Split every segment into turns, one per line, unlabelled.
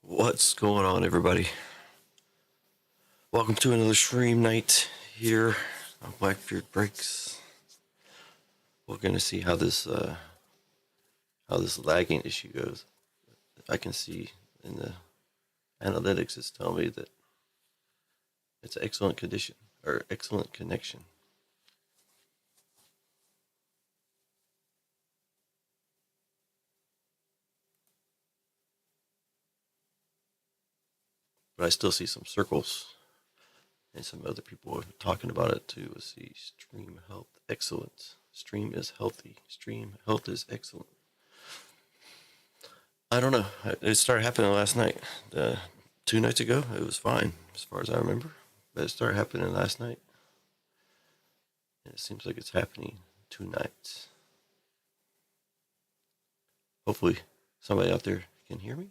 What's going on, everybody? Welcome to another stream night here on Blackbeard Breaks. We're going to see how this lagging issue goes. I can see in the analytics it's telling me that it's excellent condition or excellent connection. But I still see some circles and some other people talking about it too. Let's see, stream health excellent. Stream is healthy. Stream health is excellent. I don't know. It started happening last night. 2 nights ago, it was fine as far as I remember. But it started happening last night. And it seems like it's happening tonight. Hopefully somebody out there can hear me.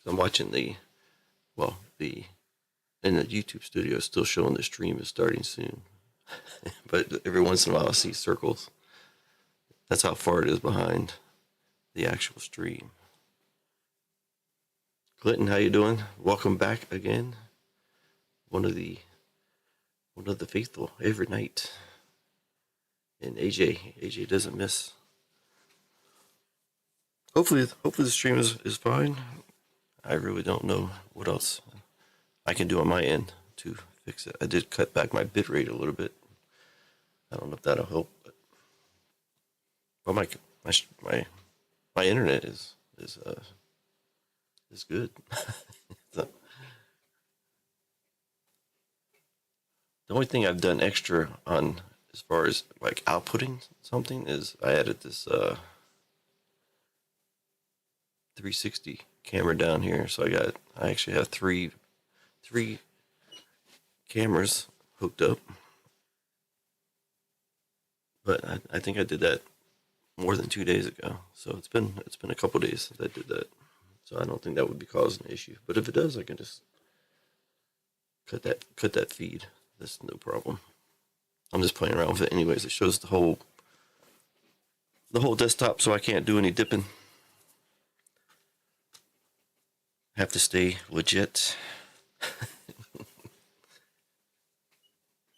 I'm watching the in the YouTube studio is still showing the stream is starting soon. But every once in a while I see circles. That's how far it is behind the actual stream. Clinton, how you doing? Welcome back again. One of the faithful every night. And AJ doesn't miss. Hopefully the stream is fine. I really don't know what else I can do on my end to fix it. I did cut back my bit rate a little bit. I don't know if that'll help, but my internet is good. So, the only thing I've done extra on as far as like outputting something is I added this 360 camera down here. So I actually have three cameras hooked up. But I think I did that more than 2 days ago. So it's been a couple days since I did that. So I don't think that would be causing an issue. But if it does, I can just cut that feed. That's no problem. I'm just playing around with it anyways. It shows the whole desktop, so I can't do any dipping. Have to stay legit.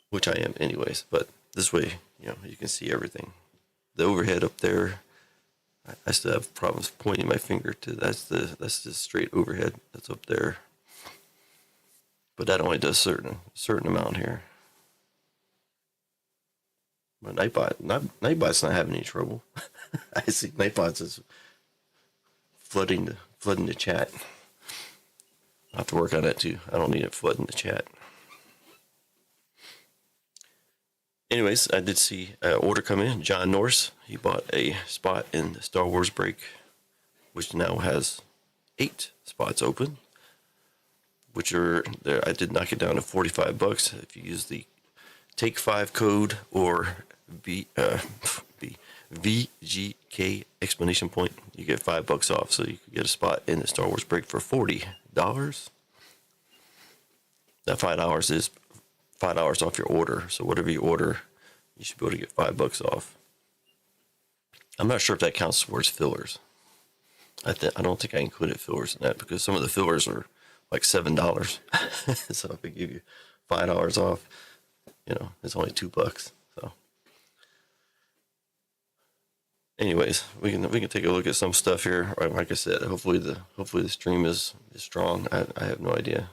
Which I am anyways, but this way, you can see everything. The overhead up there, I still have problems pointing my finger to that's the straight overhead that's up there. But that only does certain amount here. But Nightbot's not having any trouble. I see Nightbot's is flooding the chat. I'll have to work on that too. I don't need it flooding the chat. Anyways, I did see an order come in. John Norse, he bought a spot in the Star Wars break, which now has 8 spots open, which are there. I did knock it down to $45 if you use the Take 5 code or VGK explanation point. You get $5 off, so you can get a spot in the Star Wars break for $40. That $5 is $5 off your order. So whatever you order, you should be able to get $5 off. I'm not sure if that counts towards fillers. I don't think I included fillers in that because some of the fillers are like $7. So if I give you $5 off, it's only $2. So, anyways, we can take a look at some stuff here. Like I said, hopefully the stream is strong. I have no idea.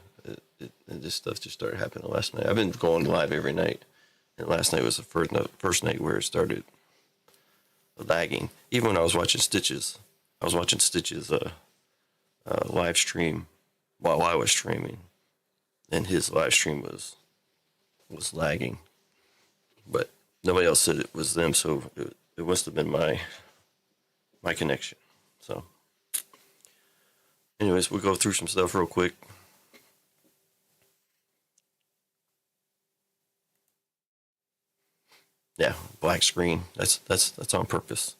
This stuff just started happening last night. I've been going live every night, and last night was the first night where it started lagging. Even when I was watching Stitches, live stream while I was streaming, and his live stream was lagging, but nobody else said it was them, so it must have been my connection. So, anyways, we'll go through some stuff real quick. Yeah, black screen. That's on purpose.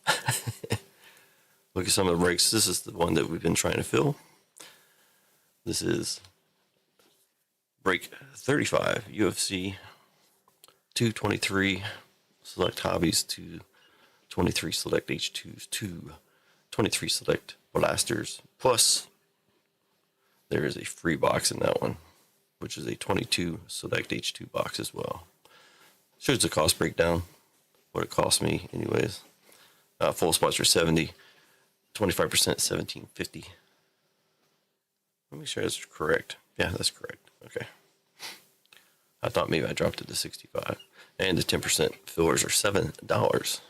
Look at some of the breaks. This is the one that we've been trying to fill. This is break 35, UFC 223 select hobbies, 223 select H2s, 223 select blasters. Plus, there is a free box in that one, which is a 22 select H2 box as well. Shows the cost breakdown, what it cost me, anyways. Full spots are 70, 25% $17.50. Let me make sure that's correct. Yeah, that's correct. Okay. I thought maybe I dropped it to 65. And the 10% fillers are $7.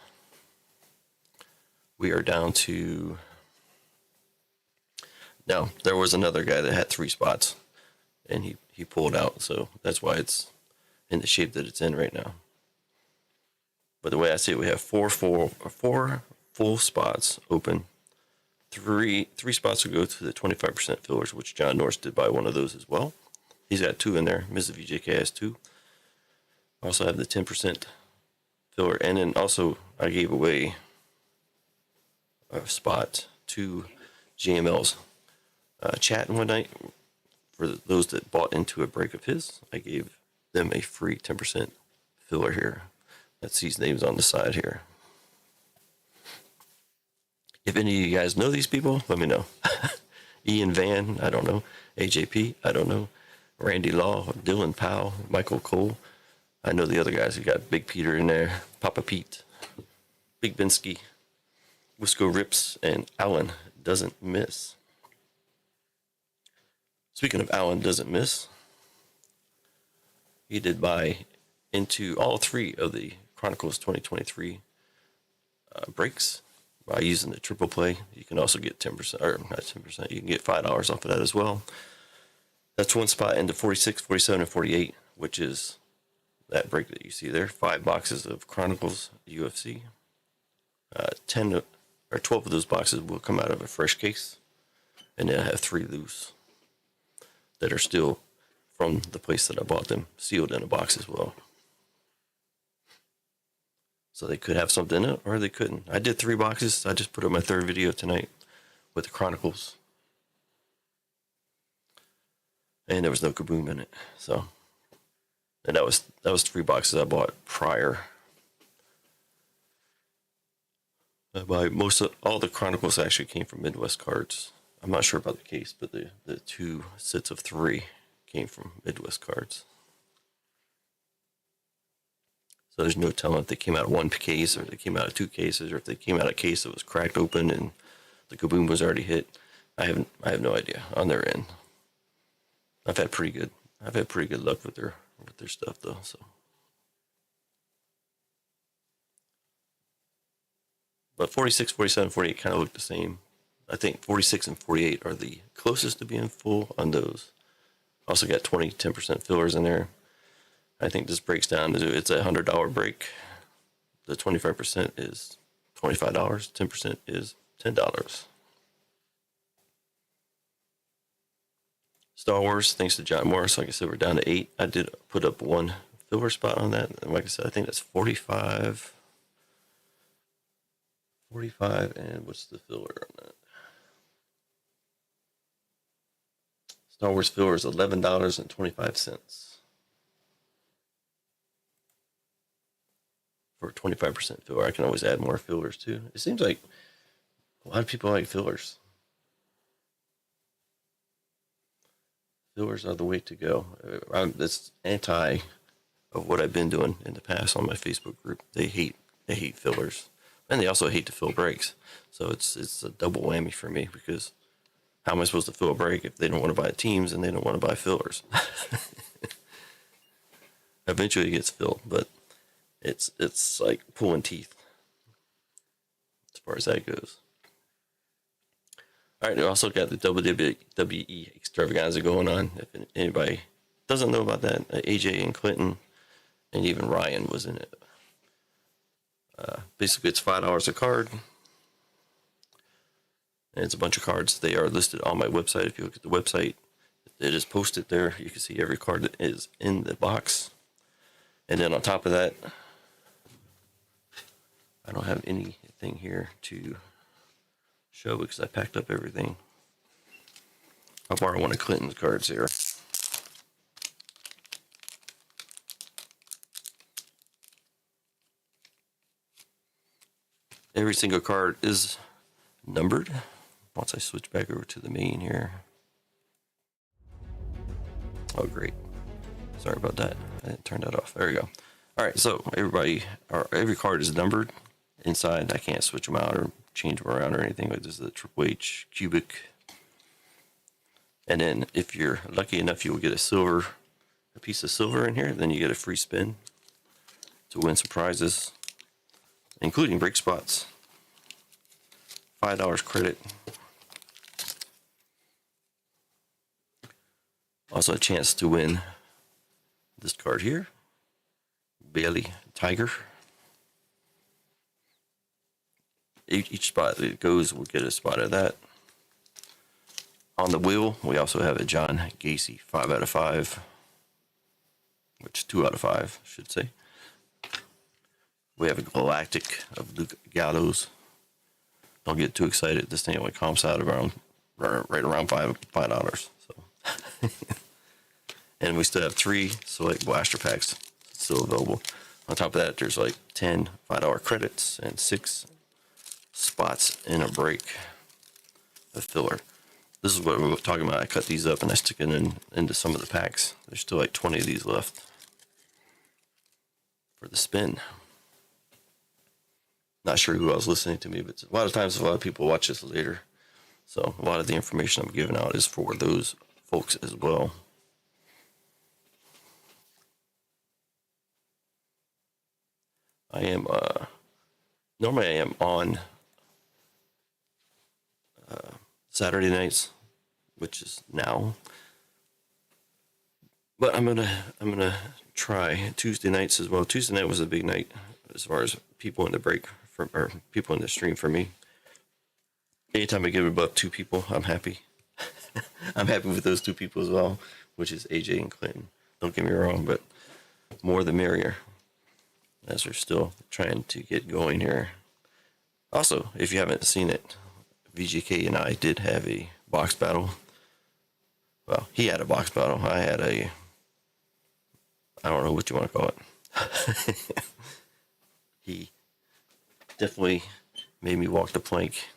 We are down to. Now, there was another guy that had 3 spots, and he pulled out, so that's why it's in the shape that it's in right now. But the way I see it, we have four full spots open. Three spots will go to the 25% fillers, which John Norse did buy one of those as well. He's got 2 in there. Mrs. VJK has 2. I also have the 10% filler, and then also I gave away a spot to GML's chatting one night. For those that bought into a break of his, I gave them a free 10% filler here. That's these names on the side here. If any of you guys know these people, let me know. Ian Van, I don't know. AJP, I don't know. Randy Law, Dylan Powell, Michael Cole. I know the other guys. You got Big Peter in there, Papa Pete, Big Binsky, Wisco Rips, and Alan Doesn't Miss. Speaking of Alan Doesn't Miss, he did buy into all three of the Chronicles 2023 breaks by using the triple play. You can also get 10%, or not 10%, you can get $5 off of that as well. That's one spot into 46, 47, and 48, which is that break that you see there. 5 boxes of Chronicles UFC. 10 or 12 of those boxes will come out of a fresh case, and then I have 3 loose that are still from the place that I bought them, sealed in a box as well. So they could have something in it, or they couldn't. I did 3 boxes. I just put up my 3rd video tonight with the Chronicles, and there was no Kaboom in it. So, and that was 3 boxes I bought prior. All the Chronicles actually came from Midwest Cards. I'm not sure about the case, but the 2 sets of 3 came from Midwest Cards. So there's no telling if they came out of 1 case, or they came out of 2 cases, or if they came out of a case that was cracked open and the Kaboom was already hit. I have no idea on their end. I've had pretty good luck with their stuff though. So, but 46, 47, 48 kind of look the same. I think 46 and 48 are the closest to being full on those. Also got 10% fillers in there. I think this breaks down to, it's a $100 break. The 25% is $25. 10% is $10. Star Wars, thanks to John Morris. Like I said, we're down to 8. I did put up 1 filler spot on that. And like I said, I think that's 45. 45, and what's the filler on that? Star Wars filler is $11.25 for a 25% filler. I can always add more fillers too. It seems like a lot of people like fillers. Fillers are the way to go. That's anti of what I've been doing in the past on my Facebook group. They hate fillers, and they also hate to fill breaks. So it's a double whammy for me, because how am I supposed to fill a break if they don't want to buy teams and they don't want to buy fillers? Eventually it gets filled, but it's like pulling teeth as far as that goes. All right, we also got the WWE Extravaganza going on. If anybody doesn't know about that, AJ and Clinton and even Ryan was in it. Basically, it's $5 a card. And it's a bunch of cards. They are listed on my website. If you look at the website, it is posted there. You can see every card that is in the box. And then on top of that, I don't have anything here to show because I packed up everything. I'll borrow one of Clinton's cards here. Every single card is numbered. Once I switch back over to the main here. Oh, great. Sorry about that. I didn't turn that off. There we go. All right, so every card is numbered inside. I can't switch them out or change them around or anything. Like this is the Triple H cubic. And then if you're lucky enough, you will get a piece of silver in here. Then you get a free spin to win some prizes, including break spots. $5 credit. Also a chance to win this card here. Bailey Tiger. Each spot that it goes will get a spot of that. On the wheel, we also have a John Gacy 5 out of 5. Which 2 out of 5, I should say. We have a Galactic of Luke Gallows. Don't get too excited. This thing only comps out around right around $5. So, and we still have 3 select blaster packs still available. On top of that, there's like 10 $5 credits and 6 spots in a break of filler. This is what we were talking about. I cut these up and I stick it into some of the packs. There's still like 20 of these left for the spin. Not sure who else listening to me, but a lot of people watch this later. So a lot of the information I'm giving out is for those folks as well. I am, normally I am on Saturday nights, which is now. But I'm gonna try Tuesday nights as well. Tuesday night was a big night as far as people in the break or people in the stream for me. Anytime I get above 2 people, I'm happy. I'm happy with those 2 people as well, which is AJ and Clinton. Don't get me wrong, but more the merrier, as we're still trying to get going here. Also, if you haven't seen it, VGK and I did have a box battle. Well, he had a box battle. I had I don't know what you want to call it. He definitely made me walk the plank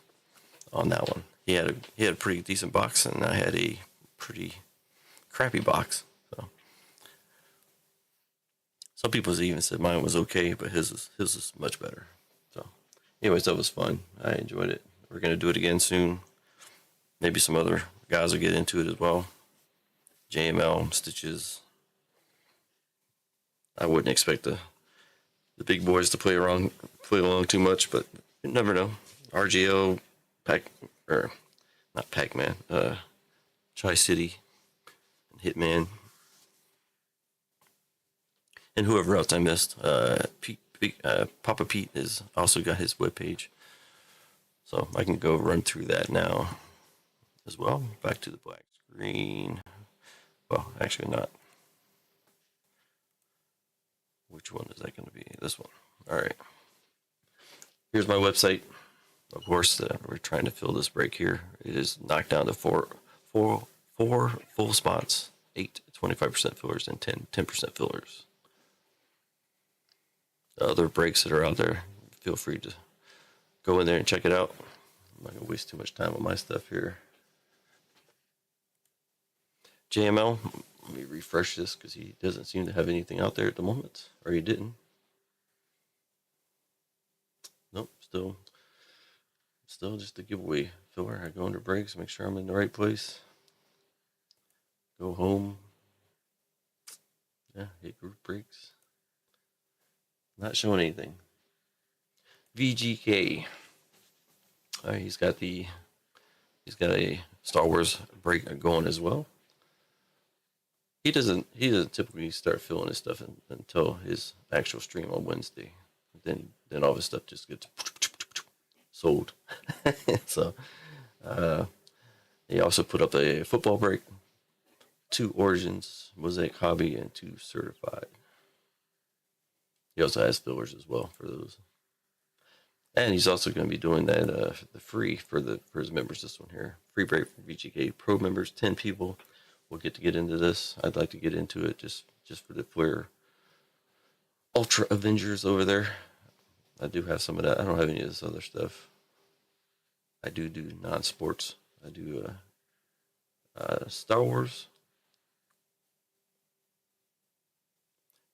on that one. He had a pretty decent box, and I had a pretty crappy box. So some people even said mine was okay, but his was much better. So, anyways, that was fun. I enjoyed it. We're gonna do it again soon. Maybe some other guys will get into it as well. JML, Stitches. I wouldn't expect the big boys to play along too much, but you never know. RGO, not Pac-Man, Tri-City, and Hitman, and whoever else I missed. Papa Pete has also got his webpage, so I can go run through that now as well. Back to the black screen. Well, actually not. Which one is that going to be? This one. All right. Here's my website. Of course, we're trying to fill this break here. It is knocked down to four full spots, 8 25% fillers, and 10% fillers. The other breaks that are out there, feel free to go in there and check it out. I'm not going to waste too much time on my stuff here. JML, let me refresh this because he doesn't seem to have anything out there at the moment, or he didn't. Nope, still just a giveaway filler. I go under breaks, make sure I'm in the right place. Go home. Yeah, hit group breaks. Not showing anything. VGK. All right, he's got a Star Wars break going as well. He doesn't typically start filling his stuff until his actual stream on Wednesday. Then all of his stuff just gets sold. So he also put up a football break, 2 Origins, Mosaic Hobby, and 2 Certified. He also has fillers as well for those. And he's also going to be doing that the free for his members. This one here, free break for VGK Pro members. 10 people will get into this. I'd like to get into it just for the Flair Ultra Avengers over there. I do have some of that. I don't have any of this other stuff. I do non-sports. I do Star Wars.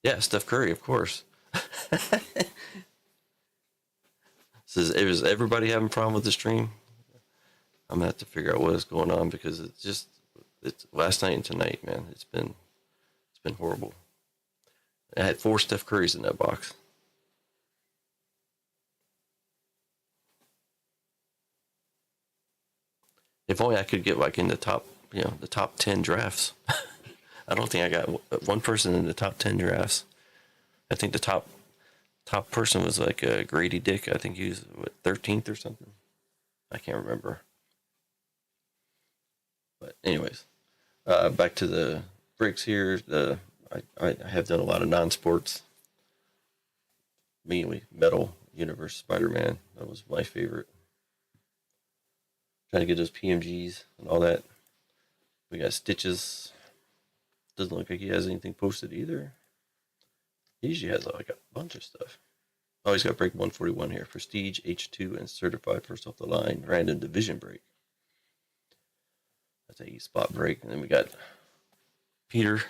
Yeah, Steph Curry, of course. Says, is everybody having a problem with the stream? I'm gonna have to figure out what is going on because it's last night and tonight, man. It's been horrible. I had 4 Steph Currys in that box. If only I could get like in the top 10 drafts. I don't think I got one person in the top 10 drafts. I think the top person was like Grady Dick. I think he was 13th or something. I can't remember. But anyways, back to the breaks here. I have done a lot of non-sports, mainly Metal Universe Spider-Man. That was my favorite. Trying to get those PMGs and all that. We got stitches. Doesn't look like he has anything posted either. He usually has like a bunch of stuff. Oh, he's got break 141 here. Prestige, H2, and certified first off the line. Random division break. That's a E-spot break. And then we got Peter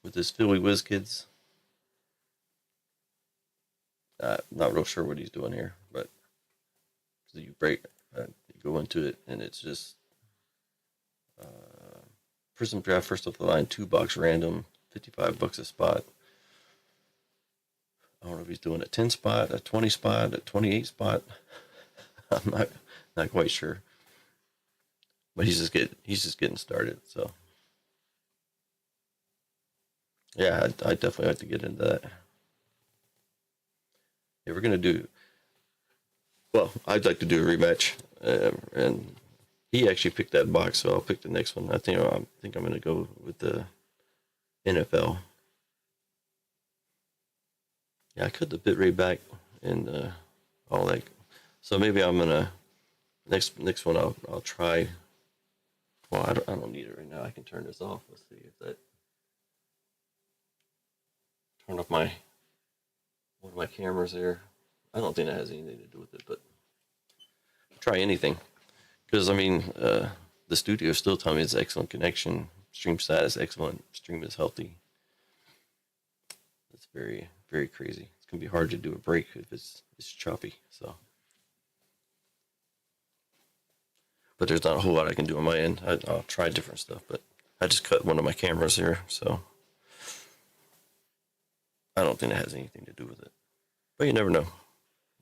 with his Philly Whiz Kids. Not real sure what he's doing here, but you break, you go into it, and it's just Prism Draft first off the line, 2-box random, $55 a spot. I don't know if he's doing a 10 spot, a 20 spot, a 28 spot. I'm not quite sure, but he's just getting started. So yeah, I definitely have to get into that. Yeah, we're gonna do. Well, I'd like to do a rematch, and he actually picked that box, so I'll pick the next one. I think I'm gonna go with the NFL. Yeah, I cut the bit rate back and all that. So maybe I'm gonna next one I'll try. Well, I don't need it right now. I can turn this off. Let's see if that turn off one of my cameras there. I don't think that has anything to do with it, but try anything because I mean the studio is still telling me it's excellent connection. Stream status excellent. Stream is healthy. It's very very crazy. It's gonna be hard to do a break if it's choppy. So. But there's not a whole lot I can do on my end. I'll try different stuff, but I just cut one of my cameras here, so I don't think it has anything to do with it. But you never know.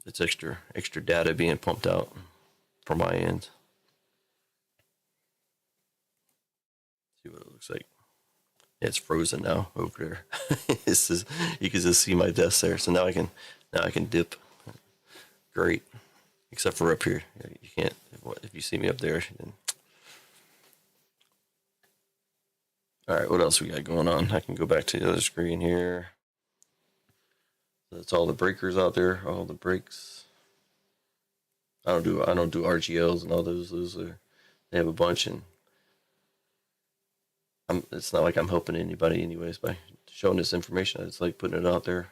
It's extra data being pumped out from my end. See what it looks like. Yeah, it's frozen now over there. It's just, you can just see my desk there. So now I can dip. Great. Except for up here. You can't. If you see me up there, then. All right, what else we got going on? I can go back to the other screen here. That's all the breakers out there. All the breaks. I don't do RGLs and all those. They have a bunch, and it's not like I'm helping anybody anyways by showing this information. It's like putting it out there.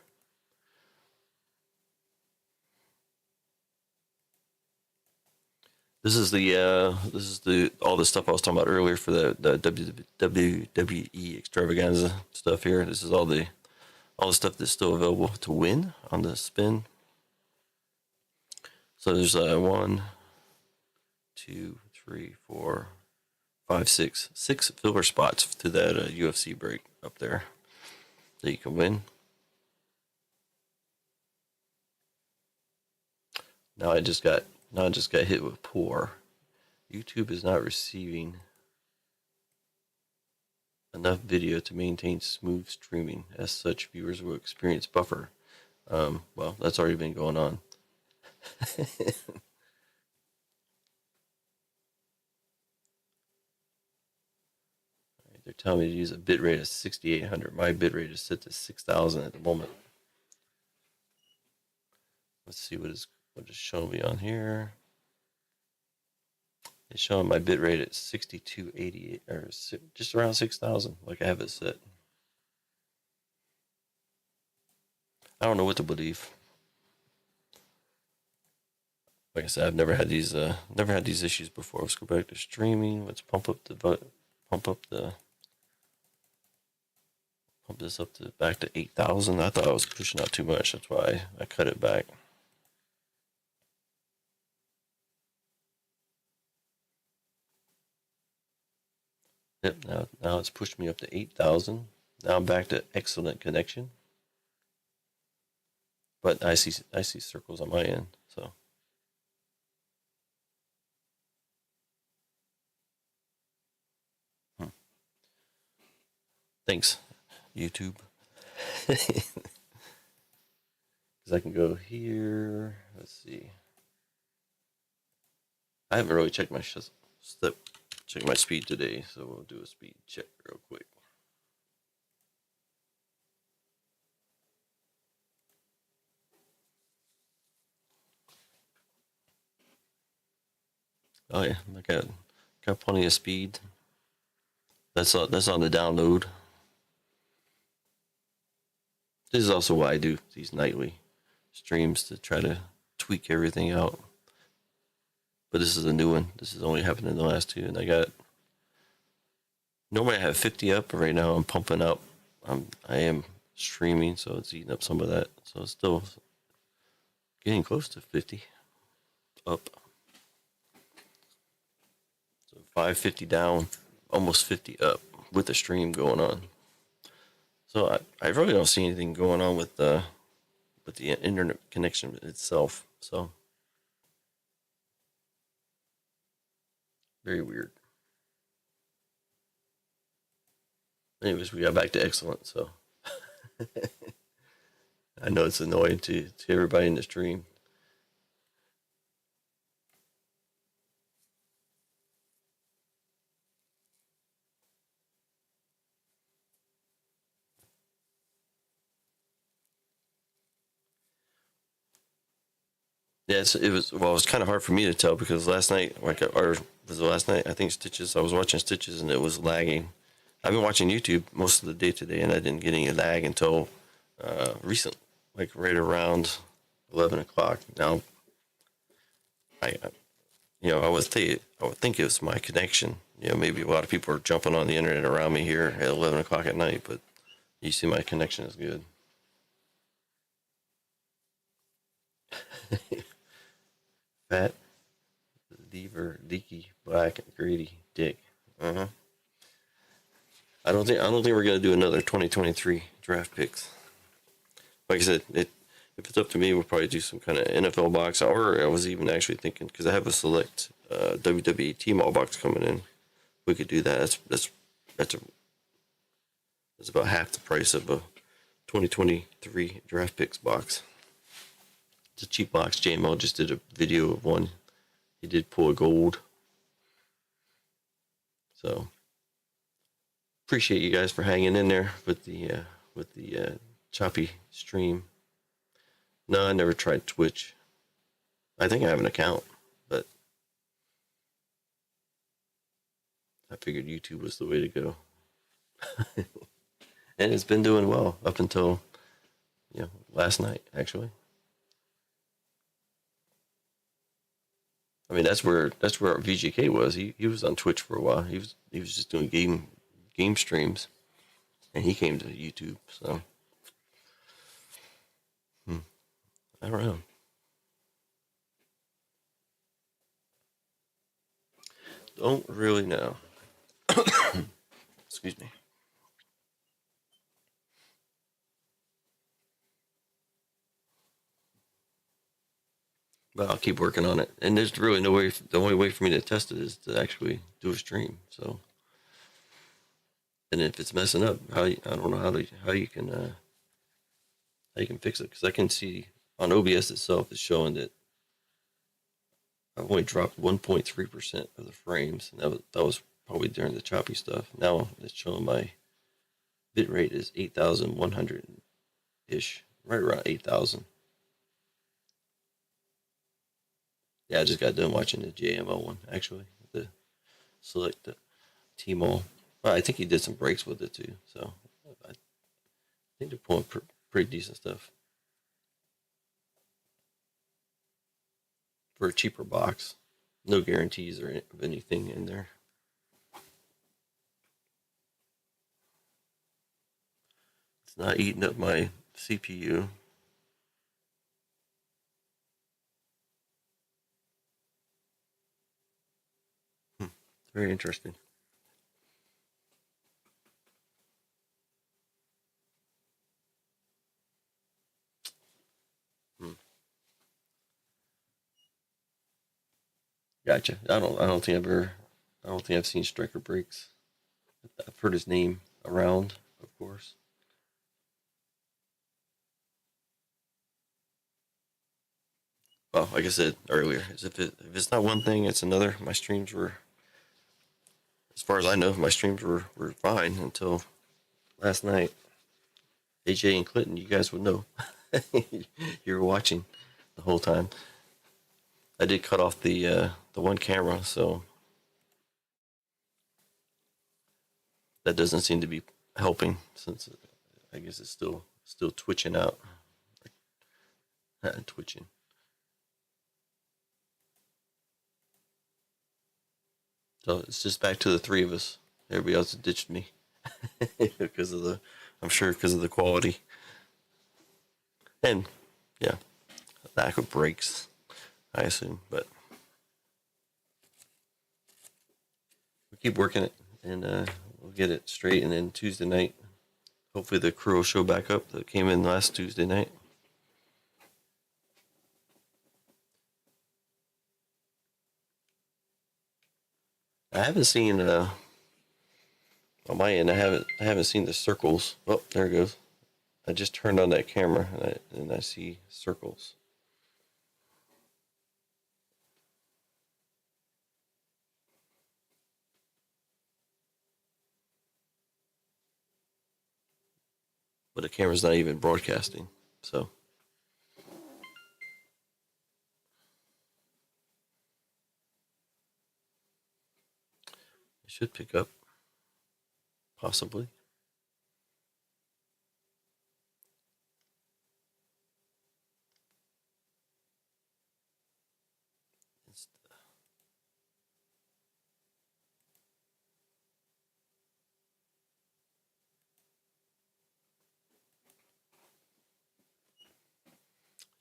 This is the all the stuff I was talking about earlier for the WWE Extravaganza stuff here. This is all the stuff that's still available to win on the spin. So there's 1, 2, 3, 4, 5, 6 filler spots to that UFC break up there that you can win. Now I just got hit with poor. YouTube is not receiving enough video to maintain smooth streaming. As such, viewers will experience buffer. Well, that's already been going on. They're telling me to use a bit rate of 6,800. My bit rate is set to 6,000 at the moment. Let's see what is showing me on here. It's showing my bit rate at 6288 or just around 6,000, like I have it set. I don't know what to believe. Like I said, I've never had these issues before. Let's go back to streaming. Let's pump this up to back to 8,000. I thought I was pushing out too much. That's why I cut it back. Yep, now it's pushed me up to 8,000. Now I'm back to excellent connection. But I see circles on my end, so. Thanks, YouTube. Because I can go here. Let's see. I haven't really checked my check my speed today, so we'll do a speed check real quick. Oh yeah, I got plenty of speed. That's on the download. This is also why I do these nightly streams to try to tweak everything out. But this is a new one. This has only happened in the last two, and I got normally I have 50 up, but right now I'm pumping up. I am streaming, so it's eating up some of that. So it's still getting close to 50 up. So 550 down, almost 50 up with the stream going on. So I really don't see anything going on with the internet connection itself. So very weird. Anyways, we got back to excellent. So I know it's annoying to everybody in the stream. Yeah, it was well. It was kind of hard for me to tell because last night, or was it last night? I think Stitches. I was watching Stitches and it was lagging. I've been watching YouTube most of the day today, and I didn't get any lag until recent, like right around 11 o'clock. Now, I I would think it was my connection. Maybe a lot of people are jumping on the internet around me here at 11 o'clock at night, but you see, my connection is good. Fat, leaky, black, greedy, dick. Uh huh. I don't think we're gonna do another 2023 draft picks. Like I said, if it's up to me, we'll probably do some kind of NFL box. Or I was even actually thinking because I have a select WWE T-Mall box coming in, we could do that. That's a that's about half the price of a 2023 draft picks box. It's a cheap box. JML just did a video of one. He did pull a gold. So appreciate you guys for hanging in there with the choppy stream. No, I never tried Twitch. I think I have an account, but I figured YouTube was the way to go. And it's been doing well up until last night, actually. I mean, that's where VGK was. He was on Twitch for a while. He was just doing game streams, and he came to YouTube. So I don't know. Don't really know. Excuse me. But I'll keep working on it. And there's really no way. The only way for me to test it is to actually do a stream. So, and if it's messing up, I don't know how you can fix it because I can see on OBS itself it's showing that I've only dropped 1.3% of the frames. And that was probably during the choppy stuff. Now it's showing my bit rate is 8,100 ish, right around 8,000. Yeah, I just got done watching the JMO one actually. The select T-Mall. Well, I think he did some breaks with it too. So I think they're pulling pretty decent stuff for a cheaper box. No guarantees or anything in there. It's not eating up my CPU. Very interesting. Hmm. Gotcha. I don't think I've seen Striker Breaks. I've heard his name around, of course. Well, like I said earlier, is if it's not one thing, it's another. My streams were, as far as I know, my streams were fine until last night. AJ and Clinton, you guys would know. You were watching the whole time. I did cut off the one camera, so that doesn't seem to be helping since I guess it's still twitching out, twitching. So it's just back to the three of us. Everybody else ditched me because of the, I'm sure because of the quality and yeah, lack of breaks, I assume. But we keep working it, and we'll get it straight. And then Tuesday night, hopefully the crew will show back up that came in last Tuesday night. I haven't seen on my end. I haven't seen the circles. Oh, there it goes. I just turned on that camera and I see circles. But the camera's not even broadcasting, so it should pick up, possibly. It's,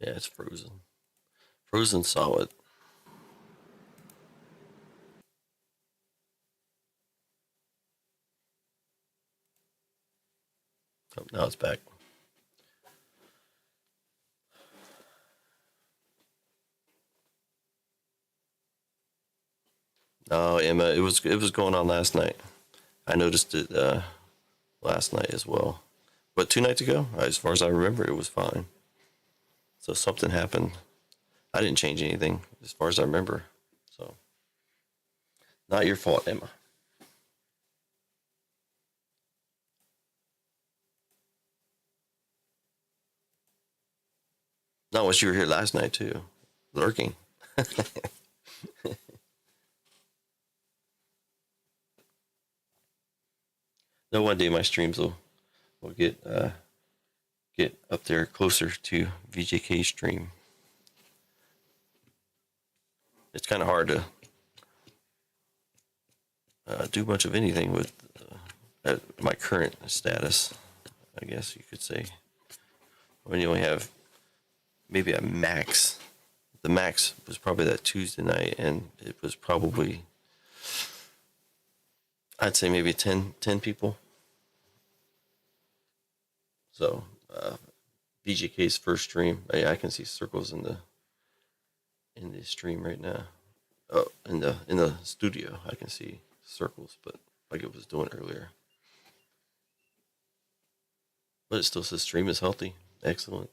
yeah, it's frozen. Frozen solid. Oh, now it's back. Oh, Emma, it was going on last night. I noticed it last night as well. But 2 nights ago, as far as I remember, it was fine. So something happened. I didn't change anything as far as I remember. So not your fault, Emma. Not once you were here last night too, lurking. No, one day my streams will get up there closer to VJK's stream. It's kind of hard to do much of anything with my current status, I guess you could say. When you only have maybe a max. The max was probably that Tuesday night, and it was probably, I'd say maybe 10 people. So VJK's first stream, I can see circles in the stream right now. Oh, in the studio, I can see circles, but like it was doing earlier. But it still says stream is healthy. Excellent.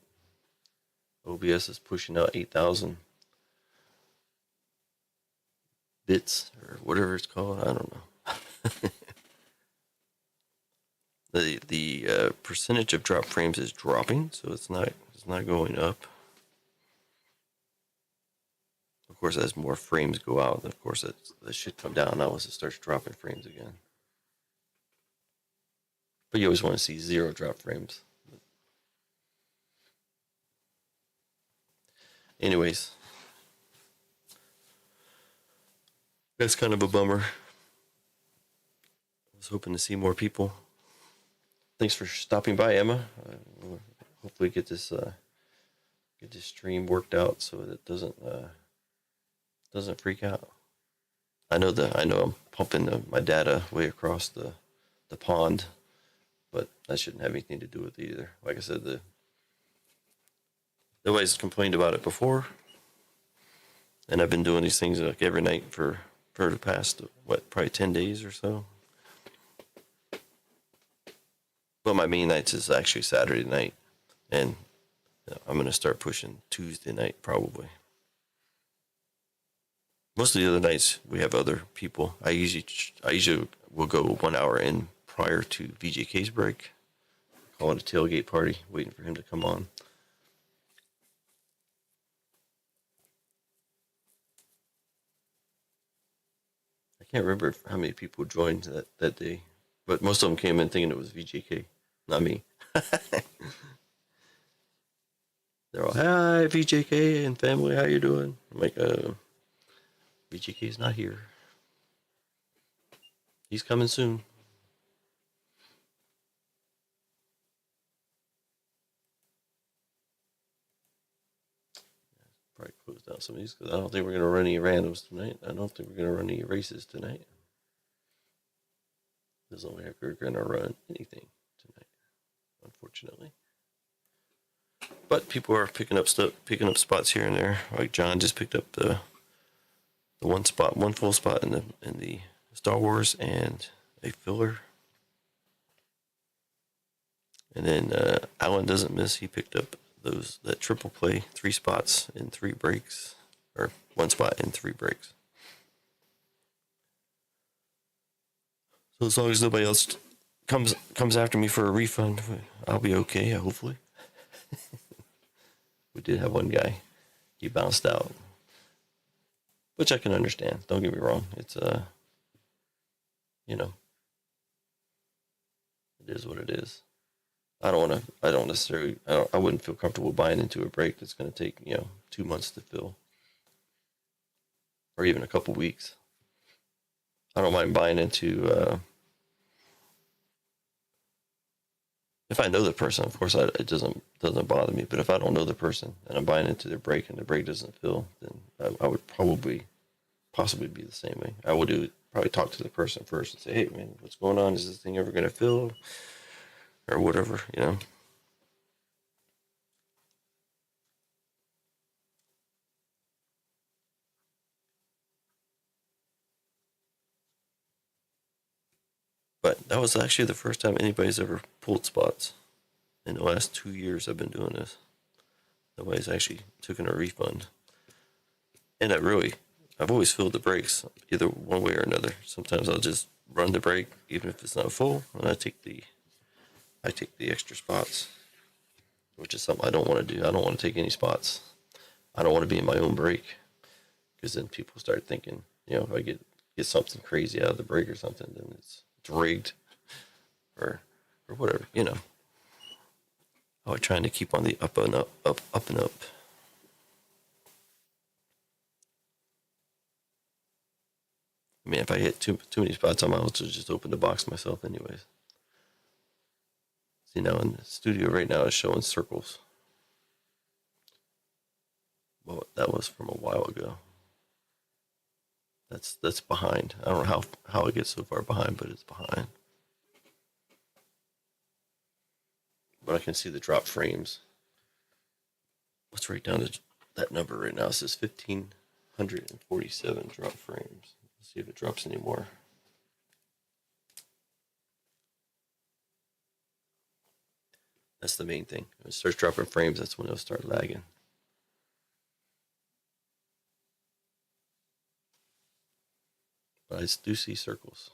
OBS is pushing out 8,000 bits or whatever it's called. I don't know. the percentage of drop frames is dropping, so it's not going up. Of course, as more frames go out, of course that should come down now as it starts dropping frames again. But you always want to see 0 drop frames. Anyways, that's kind of a bummer. I was hoping to see more people. Thanks for stopping by, Emma. We'll hopefully get this stream worked out so that it doesn't freak out. I know I'm pumping my data way across the pond, but that shouldn't have anything to do with it either. Like I said, nobody's complained about it before, and I've been doing these things like every night for the past probably 10 days or so. But my main nights is actually Saturday night, and I'm gonna start pushing Tuesday night probably. Most of the other nights we have other people. I usually will go 1 hour in prior to VJK's break. Call it a tailgate party, waiting for him to come on. can't remember how many people joined that day, but most of them came in thinking it was VJK, not me. They're all, hi, VJK and family, how you doing? I'm like, VJK's not here. He's coming soon. Probably close down some of these because I don't think we're going to run any randoms tonight. I don't think we're going to run any races tonight. Doesn't look like we're going to run anything tonight, unfortunately. But people are picking up spots here and there. Like John just picked up the one spot, one full spot in the Star Wars and a filler. And then Alan doesn't miss. He picked up that triple play, 3 spots in 3 breaks, or 1 spot in 3 breaks. So as long as nobody else comes after me for a refund, I'll be okay. Hopefully. We did have one guy. He bounced out, which I can understand. Don't get me wrong. It's you know, it is what it is. I don't necessarily. I wouldn't feel comfortable buying into a break that's going to take 2 months to fill, or even a couple weeks. I don't mind buying into. If I know the person, of course, it doesn't bother me. But if I don't know the person and I'm buying into their break and the break doesn't fill, then I would possibly be the same way. I would probably talk to the person first and say, hey, man, what's going on? Is this thing ever going to fill? Or whatever, But that was actually the first time anybody's ever pulled spots. In the last 2 years I've been doing this, nobody's actually taken a refund. And I've always filled the breaks either one way or another. Sometimes I'll just run the break even if it's not full, and I take the extra spots, which is something I don't want to do. I don't want to take any spots. I don't want to be in my own break, because then people start thinking, if I get something crazy out of the break or something, then it's rigged or whatever, Oh, trying to keep on the up and up, up and up. I mean, if I hit too many spots, I might as well just open the box myself, anyways. See, now in the studio right now, it's showing circles. Well, that was from a while ago. That's behind. I don't know how it gets so far behind, but it's behind. But I can see the drop frames. Let's write down that number right now. It says 1,547 drop frames. Let's see if it drops anymore. That's the main thing. When it starts dropping frames, that's when it'll start lagging. But I do see circles.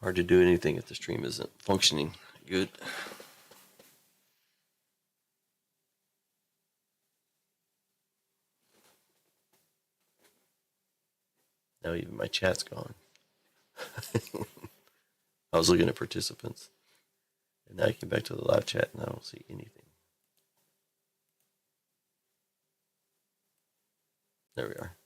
Hard to do anything if the stream isn't functioning good. Now even my chat's gone. I was looking at participants, and now I came back to the live chat and I don't see anything. There we are.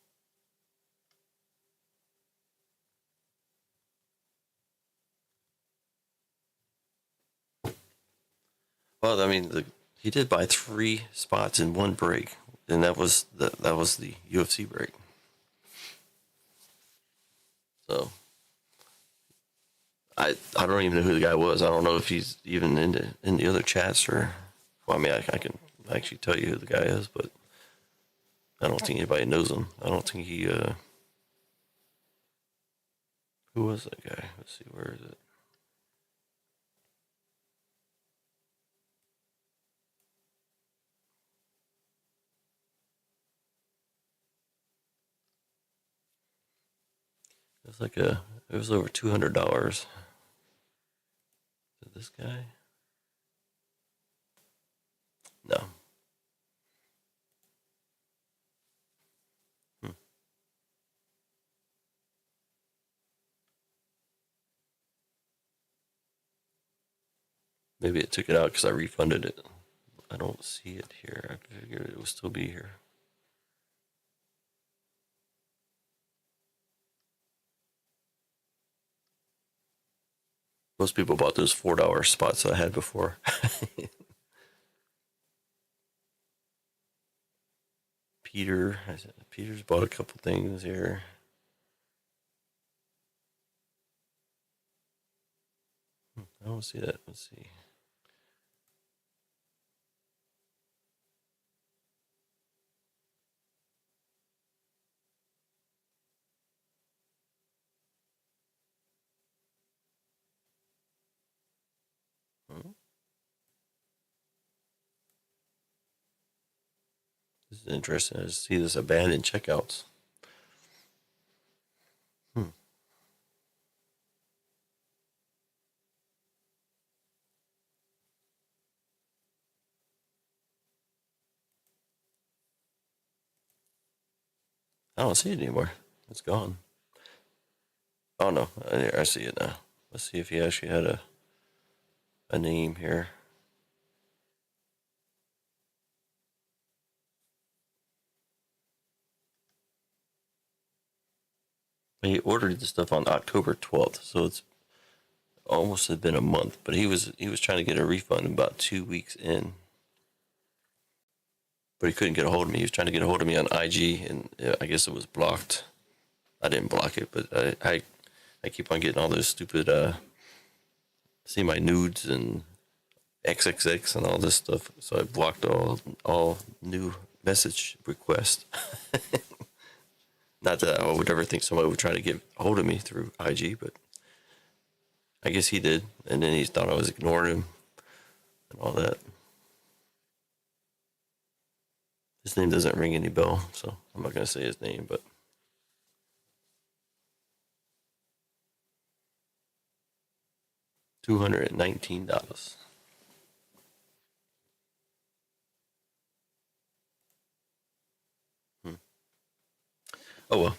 Well, I mean, he did buy 3 spots in 1 break, and that was the UFC break. So I don't even know who the guy was. I don't know if he's even in the other chats or. Well, I mean, I can actually tell you who the guy is, but I don't think anybody knows him. I don't think he. Who was that guy? Let's see, where is it? It was over $200. This guy. No. Hmm. Maybe it took it out because I refunded it. I don't see it here. I figured it would still be here. Most people bought those $4 spots that I had before. Peter's bought a couple things here. I don't see that. Let's see. Hmm. This is interesting. I see this abandoned checkouts. Hmm. I don't see it anymore. It's gone. Oh no, I see it now. Let's see if he actually had a name here. He ordered the stuff on October 12th, so it's almost had been a month. But he was trying to get a refund about 2 weeks in, but he couldn't get a hold of me. He was trying to get a hold of me on IG, and I guess it was blocked. I didn't block it, but I keep on getting all those stupid see my nudes and XXX and all this stuff. So I blocked all new message requests. Not that I would ever think somebody would try to get a hold of me through IG, but I guess he did. And then he thought I was ignoring him and all that. His name doesn't ring any bell, so I'm not gonna say his name, but $219. Hmm. Oh well.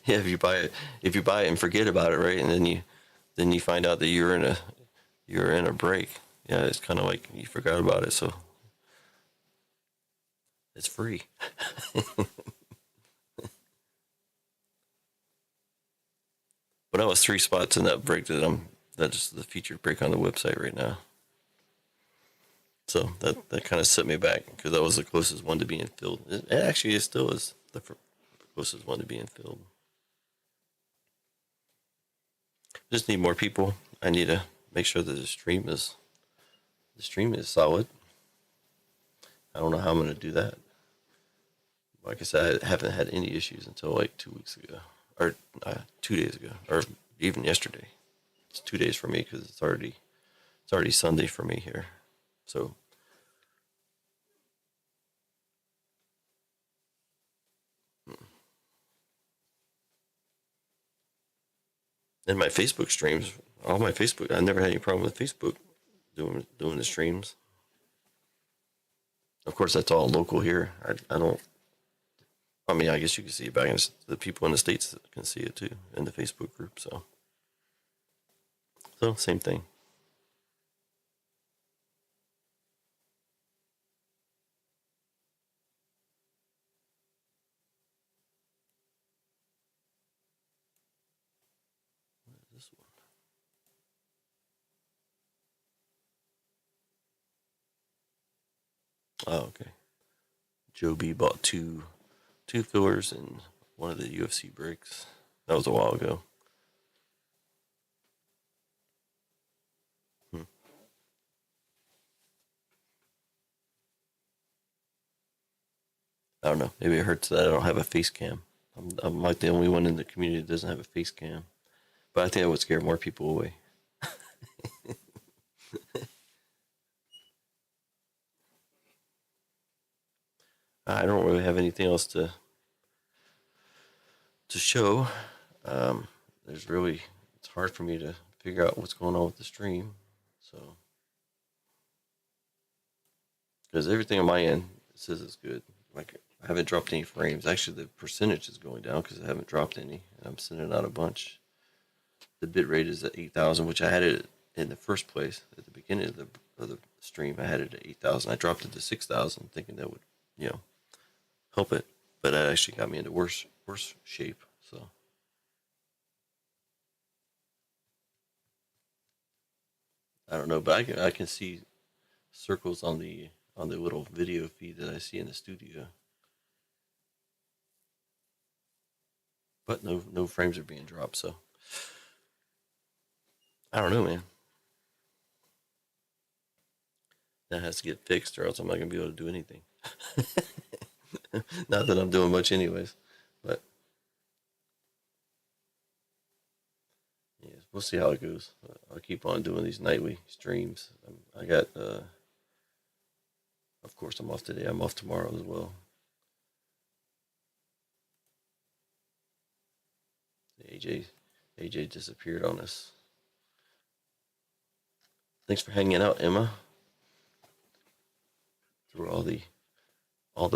Yeah, if you buy it and forget about it, right, and then you find out that you're in a break. Yeah, it's kind of like you forgot about it, so it's free. But that was 3 spots in that break that's the featured break on the website right now. So that kind of set me back because that was the closest one to being filled. It actually it still is the closest one to being filled. Just need more people. I need to make sure that the stream is solid. I don't know how I'm going to do that. Like I said, I haven't had any issues until like 2 weeks ago, or 2 days ago, or even yesterday. It's 2 days for me because it's already Sunday for me here. So, and my Facebook streams, all my Facebook, I never had any problem with Facebook doing the streams. Of course, that's all local here. I don't. I mean, I guess you can see it back in the people in the states can see it too in the Facebook group. So same thing. This one. Oh, okay. Joe B bought two fillers and one of the UFC breaks. That was a while ago. Hmm. I don't know. Maybe it hurts that I don't have a face cam. I'm like the only one in the community that doesn't have a face cam. But I think that would scare more people away. I don't really have anything else to to show. There's really, it's hard for me to figure out what's going on with the stream. So, because everything on my end says it's good. Like, I haven't dropped any frames. Actually, the percentage is going down because I haven't dropped any. And I'm sending out a bunch. The bit rate is at 8,000, which I had it in the first place at the beginning of the stream. I had it at 8,000. I dropped it to 6,000, thinking that would, you know, help it. But that actually got me into worse shape. So I don't know, but I can see circles on the little video feed that I see in the studio. But no frames are being dropped, so I don't know, man. That has to get fixed, or else I'm not gonna be able to do anything. Not that I'm doing much, anyways. But yeah, we'll see how it goes. I'll keep on doing these nightly streams. I got, of course, I'm off today. I'm off tomorrow as well. AJ disappeared on us. Thanks for hanging out, Emma. Through all the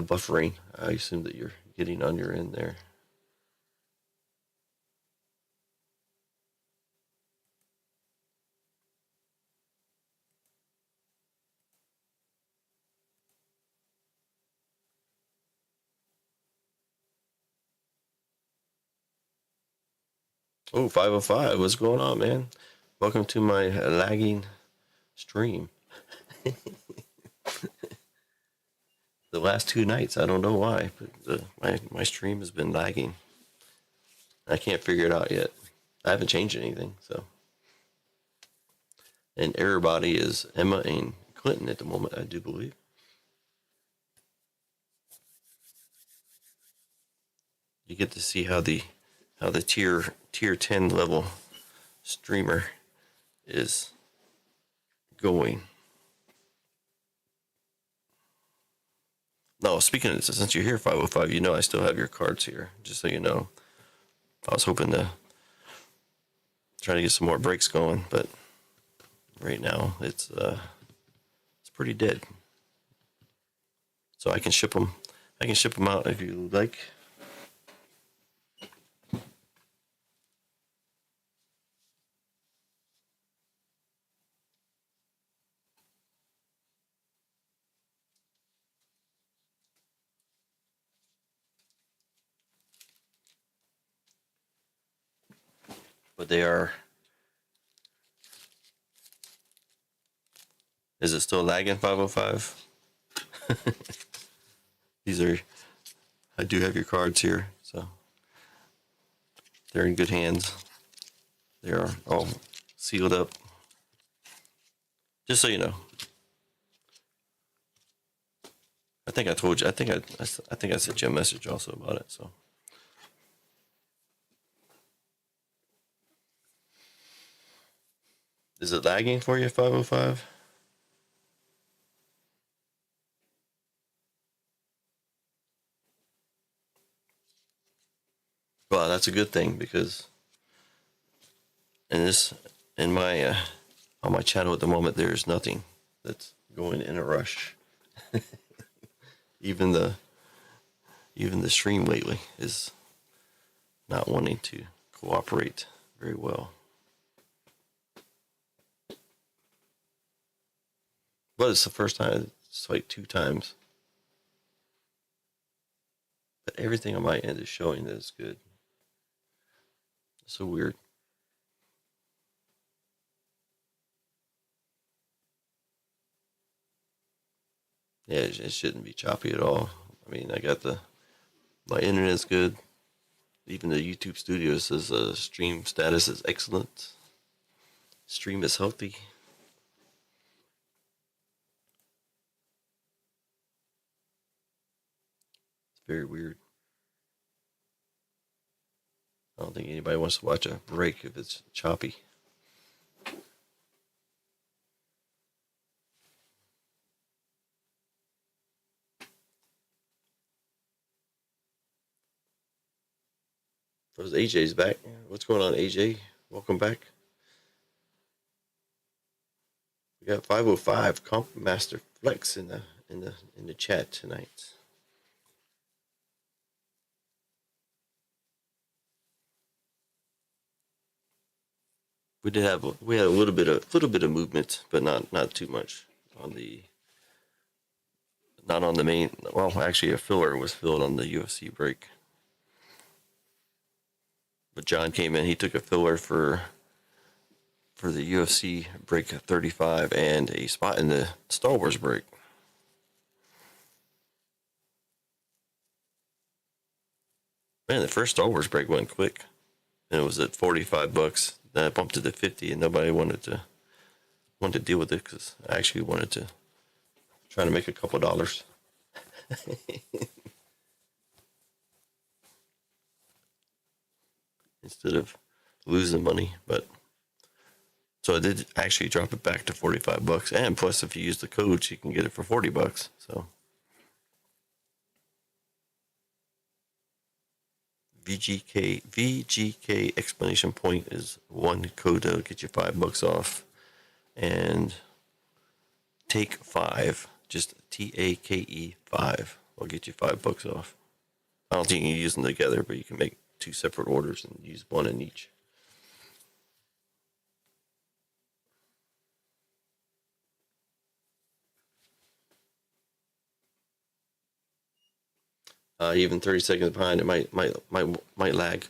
buffering, I assume that you're getting on your end there. Oh, 505. What's going on, man? Welcome to my lagging stream. The last two nights, I don't know why, but my stream has been lagging. I can't figure it out yet. I haven't changed anything, so. And everybody is Emma and Clinton at the moment, I do believe. You get to see how the tier 10 level streamer is going. No, speaking of this, since you're here, 505, you know I still have your cards here, just so you know. I was hoping to try to get some more breaks going, but right now it's pretty dead. So I can ship them. I can ship them out if you like. But they are. Is it still lagging, 505? These are. I do have your cards here, so they're in good hands. They are all sealed up. Just so you know. I think I told you. I think I sent you a message also about it. So. Is it lagging for you, 505? Well, that's a good thing because in my on my channel at the moment, there's nothing that's going in a rush. even the stream lately is not wanting to cooperate very well. But it's the first time. It's like two times. But everything on my end is showing that it's good. It's so weird. Yeah, it shouldn't be choppy at all. I mean, my internet's good. Even the YouTube studio says stream status is excellent. Stream is healthy. It's very weird. I don't think anybody wants to watch a break if it's choppy. Those AJ's back. What's going on, AJ? Welcome back. We got 505 Comp Master Flex in the chat tonight. We had a little bit of movement, but not too much on the not on the main. Well, actually, a filler was filled on the UFC break, but John came in. He took a filler for the UFC break 35 and a spot in the Star Wars break. Man, the first Star Wars break went quick, and it was at $45. Then I bumped it to 50, and nobody wanted to deal with it because I actually wanted to try to make a couple dollars. Instead of losing money, but so I did actually drop it back to $45, and plus if you use the codes, you can get it for $40. So VGK explanation point is one code that'll get you $5 off, and take 5, just TAKE 5, will get you $5 off. I don't think you can use them together, but you can make 2 separate orders and use one in each. Even 30 seconds behind, it might lag.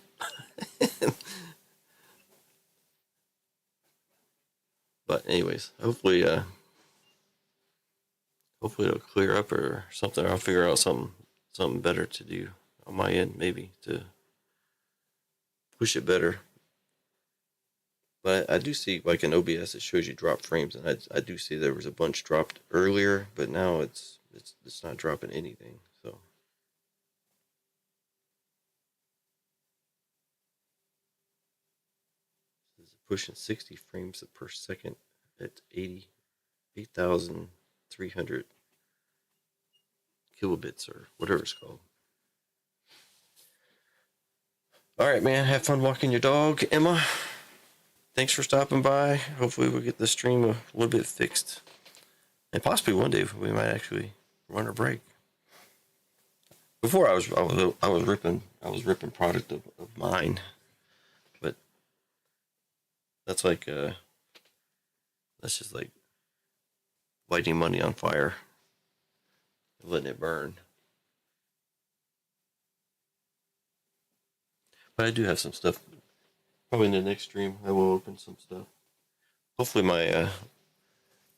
But anyways, hopefully it'll clear up or something. I'll figure out something better to do on my end, maybe to push it better. But I do see, like in OBS, it shows you drop frames, and I do see there was a bunch dropped earlier, but now it's not dropping anything. So it's pushing 60 frames per second at 8,300 kilobits or whatever it's called. All right, man. Have fun walking your dog, Emma. Thanks for stopping by. Hopefully we'll get the stream a little bit fixed, and possibly one day we might actually run a break. Before I was ripping product of mine, but that's like that's just like lighting money on fire and letting it burn. But I do have some stuff. Probably in the next stream, I will open some stuff. Hopefully my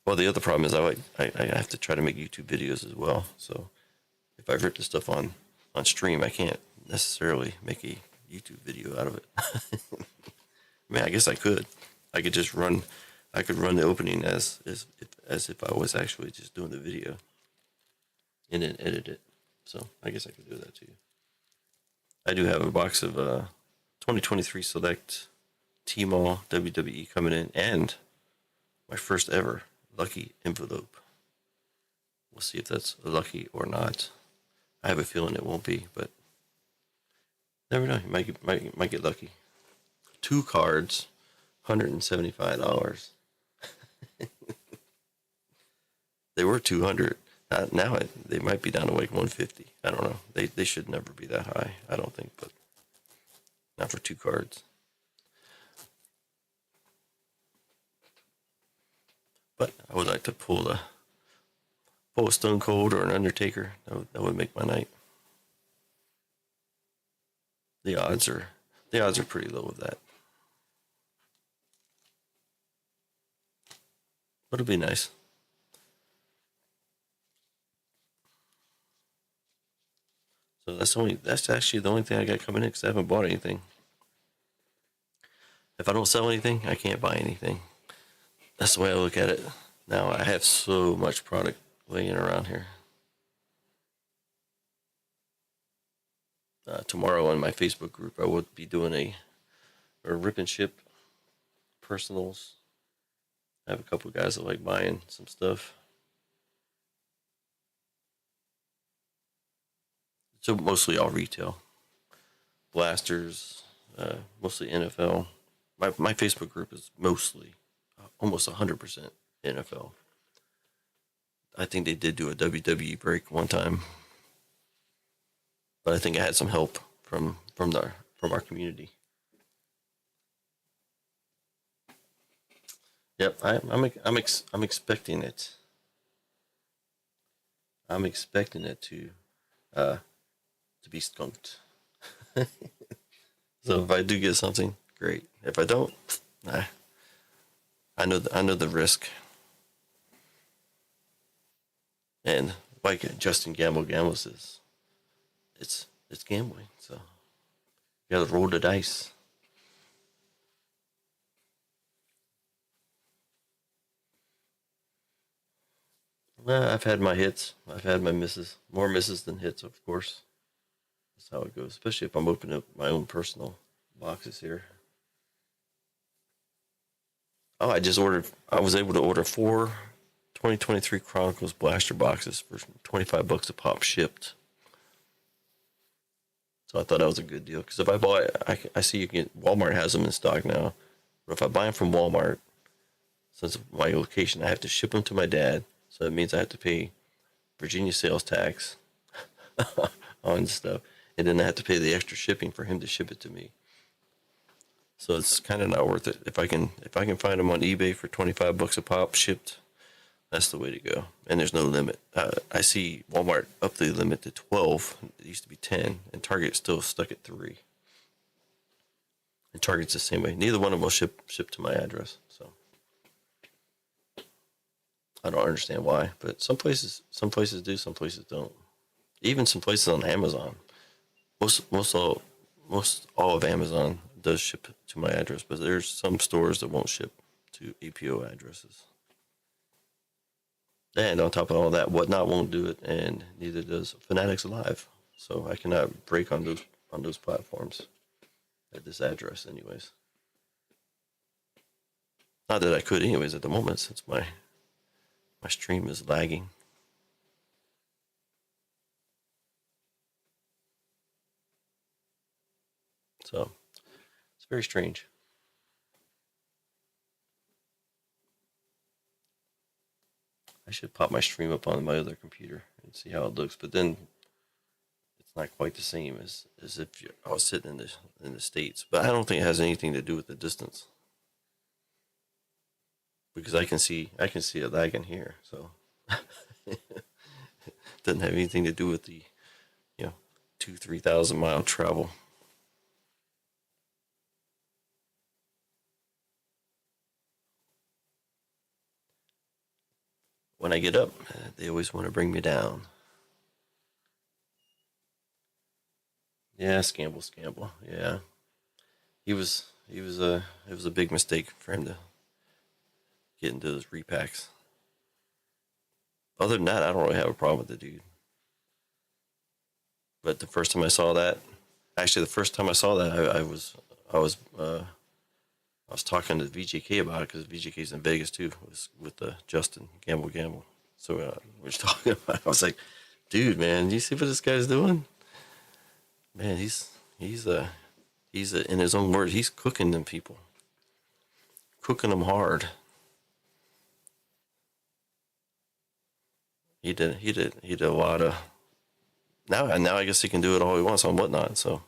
well, the other problem is I have to try to make YouTube videos as well. So if I rip the stuff on stream, I can't necessarily make a YouTube video out of it. I mean, I guess I could. I could just run. I could run the opening as if I was actually just doing the video, and then edit it. So I guess I could do that too. I do have a box of 2023 Select Tmall WWE coming in, and my first ever lucky envelope. We'll see if that's lucky or not. I have a feeling it won't be, but never know. You might get lucky. 2 cards, $175. They were 200. Now they might be down to like 150. I don't know. They should never be that high. I don't think, but not for 2 cards. But I would like to pull a Stone Cold or an Undertaker. That would make my night. The odds are pretty low of that. But it'll be nice. So that's actually the only thing I got coming in because I haven't bought anything. If I don't sell anything, I can't buy anything. That's the way I look at it. Now I have so much product laying around here. Tomorrow on my Facebook group, I would be doing a rip and ship personals. I have a couple guys that like buying some stuff. So mostly all retail. Blasters, mostly NFL. My Facebook group is mostly almost 100% NFL. I think they did do a WWE break one time, but I think I had some help from our community. Yep, I'm expecting it. I'm expecting it uh to be skunked. So if I do get something, great. If I don't, nah, I know the risk. And like Justin Gamble says, it's gambling. So you got to roll the dice. I've had my hits. I've had my misses. More misses than hits, of course. That's how it goes. Especially if I'm opening up my own personal boxes here. Oh, I just ordered. I was able to order 4 2023 Chronicles blaster boxes for $25 a pop shipped. So I thought that was a good deal because if I buy, I see you can Walmart has them in stock now. But if I buy them from Walmart, since my location, I have to ship them to my dad. So that means I have to pay Virginia sales tax on stuff, and then I have to pay the extra shipping for him to ship it to me. So it's kind of not worth it. If I can find them on eBay for $25 a pop shipped, that's the way to go. And there's no limit. I see Walmart up the limit to 12. It used to be 10, and Target's still stuck at 3. And Target's the same way. Neither one of them will ship to my address. So I don't understand why, but some places do, some places don't. Even some places on Amazon. Most all of Amazon does ship to my address, but there's some stores that won't ship to APO addresses. And on top of all that, Whatnot won't do it, and neither does Fanatics Live. So I cannot break on those platforms at this address, anyways. Not that I could, anyways, at the moment, since my stream is lagging. So it's very strange. I should pop my stream up on my other computer and see how it looks, but then it's not quite the same as if I was sitting in the States. But I don't think it has anything to do with the distance, because I can see a lag in here, so it doesn't have anything to do with the 2,000 to 3,000 mile travel. When I get up, they always want to bring me down. Yeah, Scamble. Yeah, he was a it was a big mistake for him to get into those repacks. Other than that, I don't really have a problem with the dude. But the first time I saw that, actually, the first time I saw that, I was I was talking to VJK about it because VJK's in Vegas too, with Justin Gamble. So we were talking about it. I was like, dude, man, do you see what this guy's doing? Man, he's in his own words, he's cooking them people, cooking them hard. He did a lot of. Now I guess he can do it all he wants on Whatnot. So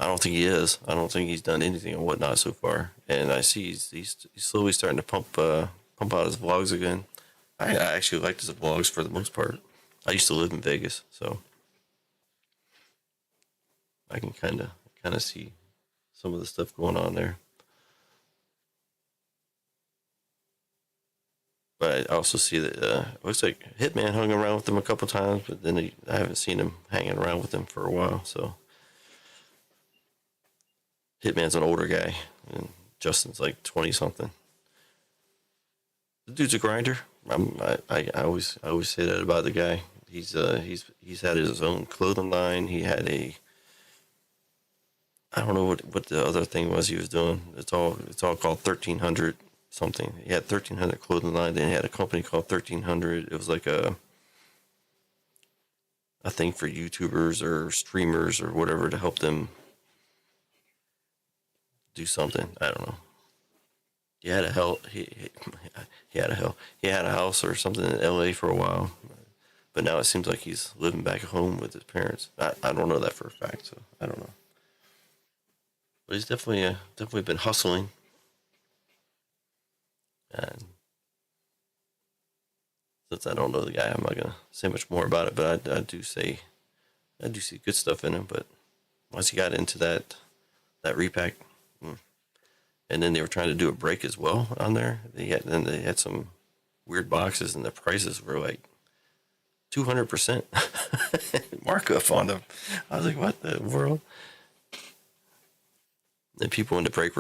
I don't think he is. I don't think he's done anything on Whatnot so far. And I see he's slowly starting to pump out his vlogs again. I actually liked his vlogs for the most part. I used to live in Vegas, so I can kind of see some of the stuff going on there. But I also see that it looks like Hitman hung around with him a couple times, but then I haven't seen him hanging around with him for a while. So Hitman's an older guy, and Justin's like 20 something. The dude's a grinder. I always say that about the guy. He's had his own clothing line. He had I don't know what the other thing was he was doing. It's all called 1300 something. He had 1300 clothing line. Then he had a company called 1300. It was like a thing for YouTubers or streamers or whatever to help them do something. I don't know. He had a hell. He had a hell. He had a house or something in L.A. for a while, but now it seems like he's living back at home with his parents. I don't know that for a fact, so I don't know. But he's definitely been hustling, and since I don't know the guy, I'm not gonna say much more about it. But I do see good stuff in him. But once he got into that repack, and then they were trying to do a break as well on there. They had some weird boxes, and the prices were like 200% markup on them. I was like, what the world? And people in the break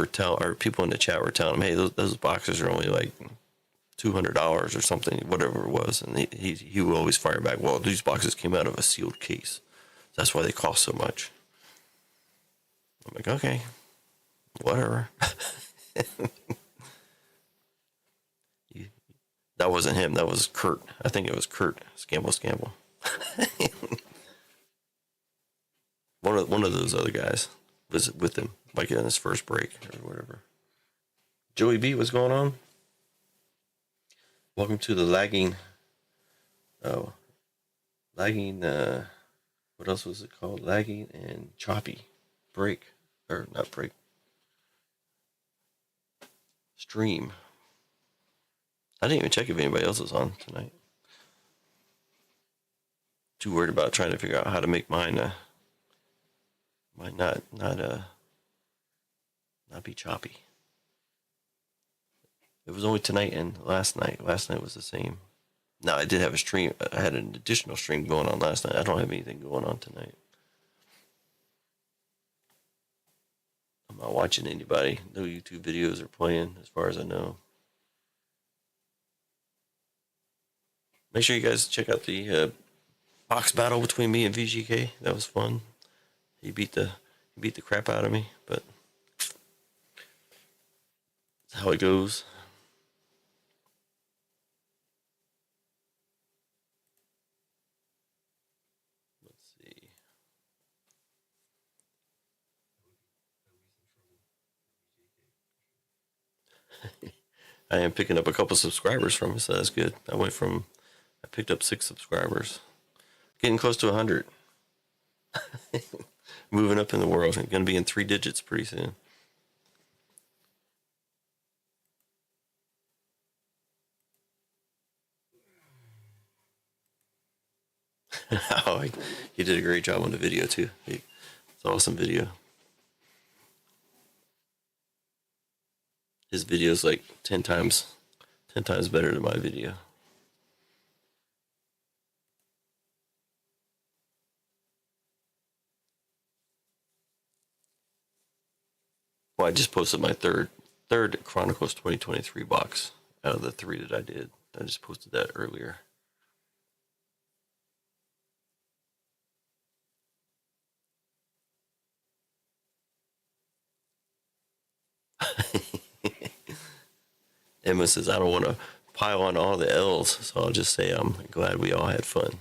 people in the chat were telling him, hey, those boxes are only like $200 or something, whatever it was. And he would always fire back, well, these boxes came out of a sealed case. That's why they cost so much. I'm like, okay, whatever. That wasn't him. That was Kurt. I think it was Kurt. Scamble. One of those other guys was with him, like in his first break or whatever. Joey B, what's going on? Welcome to the lagging. Oh, lagging. What else was it called? Lagging and choppy break, or not break. Stream. I didn't even check if anybody else was on tonight. Too worried about trying to figure out how to make mine. Might not be choppy. It was only tonight and last night. Last night was the same. Now I did have a stream. I had an additional stream going on last night. I don't have anything going on tonight. I'm not watching anybody. No YouTube videos are playing, as far as I know. Make sure you guys check out the box battle between me and VGK. That was fun. He beat the crap out of me, but that's how it goes. Let's see. I am picking up a couple subscribers from him, so that's good. I picked up 6 subscribers. Getting close to 100. Moving up in the world. I'm going to be in 3 digits pretty soon. Oh, he did a great job on the video too. It's an awesome video. His video is like 10 times better than my video. Well, I just posted my third Chronicles 2023 box out of the 3 that I did. I just posted that earlier. Emma says, I don't want to pile on all the L's, so I'll just say I'm glad we all had fun.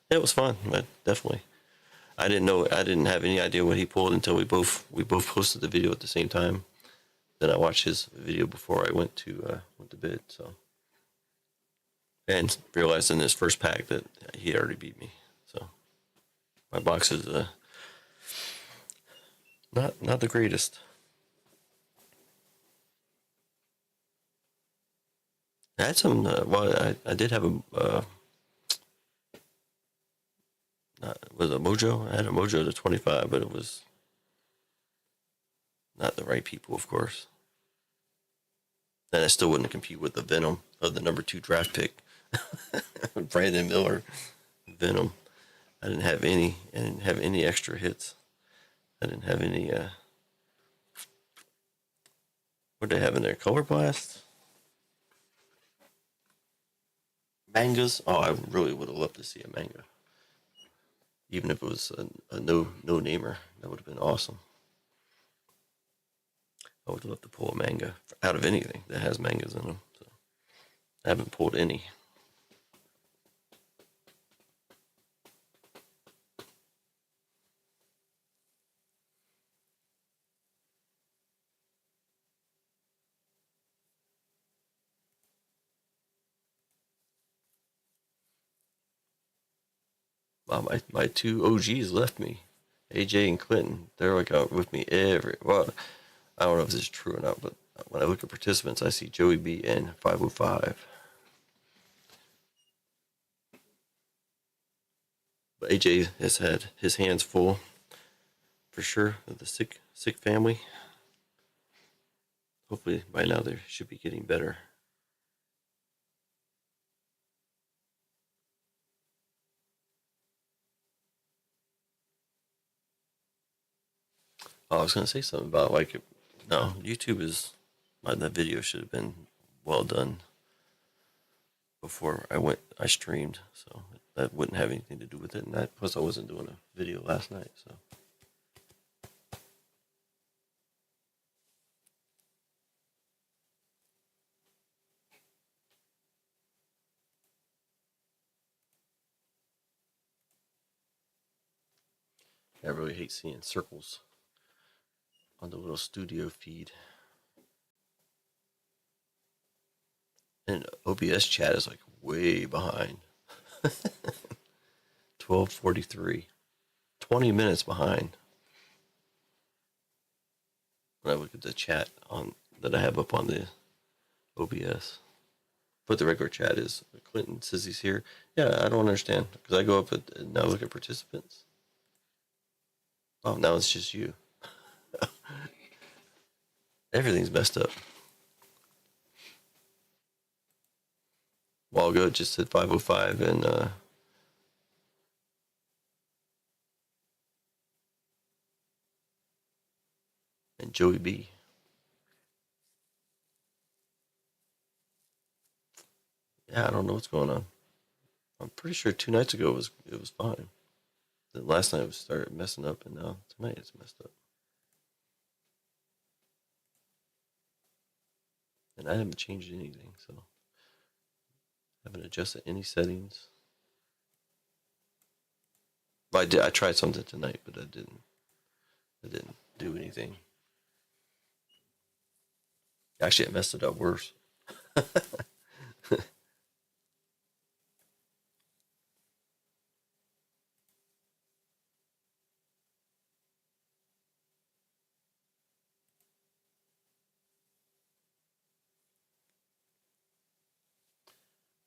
It was fun, but definitely. I didn't have any idea what he pulled until we both posted the video at the same time. Then I watched his video before I went to bed, so, and realized in his first pack that he already beat me. So my box is not the greatest. I had some. I did have a. Was a Mojo? I had a Mojo to 25, but it was not the right people, of course. And I still wouldn't compete with the Venom of the number 2 draft pick, Brandon Miller. Venom. I didn't have any extra hits. I didn't have any. What did they have in there? Color Blast? Mangas? Oh, I really would have loved to see a manga. Even if it was a no-namer. That would have been awesome. I would love to pull a manga out of anything that has mangas in them. So I haven't pulled any. My two OGs left me, AJ and Clinton. They're like out with me well, I don't know if this is true or not, but when I look at participants, I see Joey B and 505. But AJ has had his hands full for sure with the sick family. Hopefully by now they should be getting better. Oh, I was gonna say something about like, no, YouTube is, that video should have been well done before I streamed, so that wouldn't have anything to do with it. And that plus I wasn't doing a video last night, so. I really hate seeing circles on the little studio feed. And OBS chat is like way behind. 12:43. 20 minutes behind. When I look at the chat on that I have up on the OBS. But the regular chat is Clinton says he's here. Yeah, I don't understand. Because I go up and now look at participants. Oh, now it's just you. Everything's messed up. A while ago, it just said 505 and Joey B. Yeah, I don't know what's going on. I'm pretty sure 2 nights ago it was fine. Then last night it started messing up, and now tonight it's messed up. And I haven't changed anything, so I haven't adjusted any settings. But I did. I tried something tonight, but I didn't. It didn't do anything. Actually, it messed it up worse.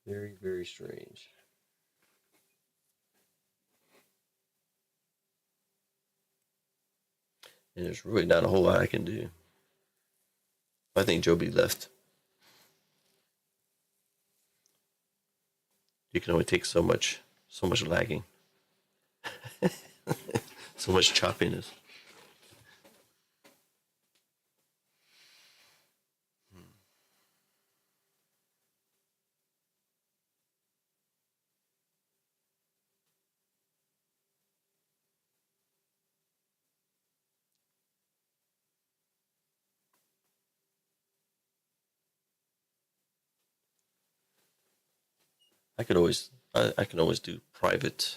Very, very strange. And there's really not a whole lot I can do. I think Joby left. You can only take so much lagging, so much choppiness. I can always do private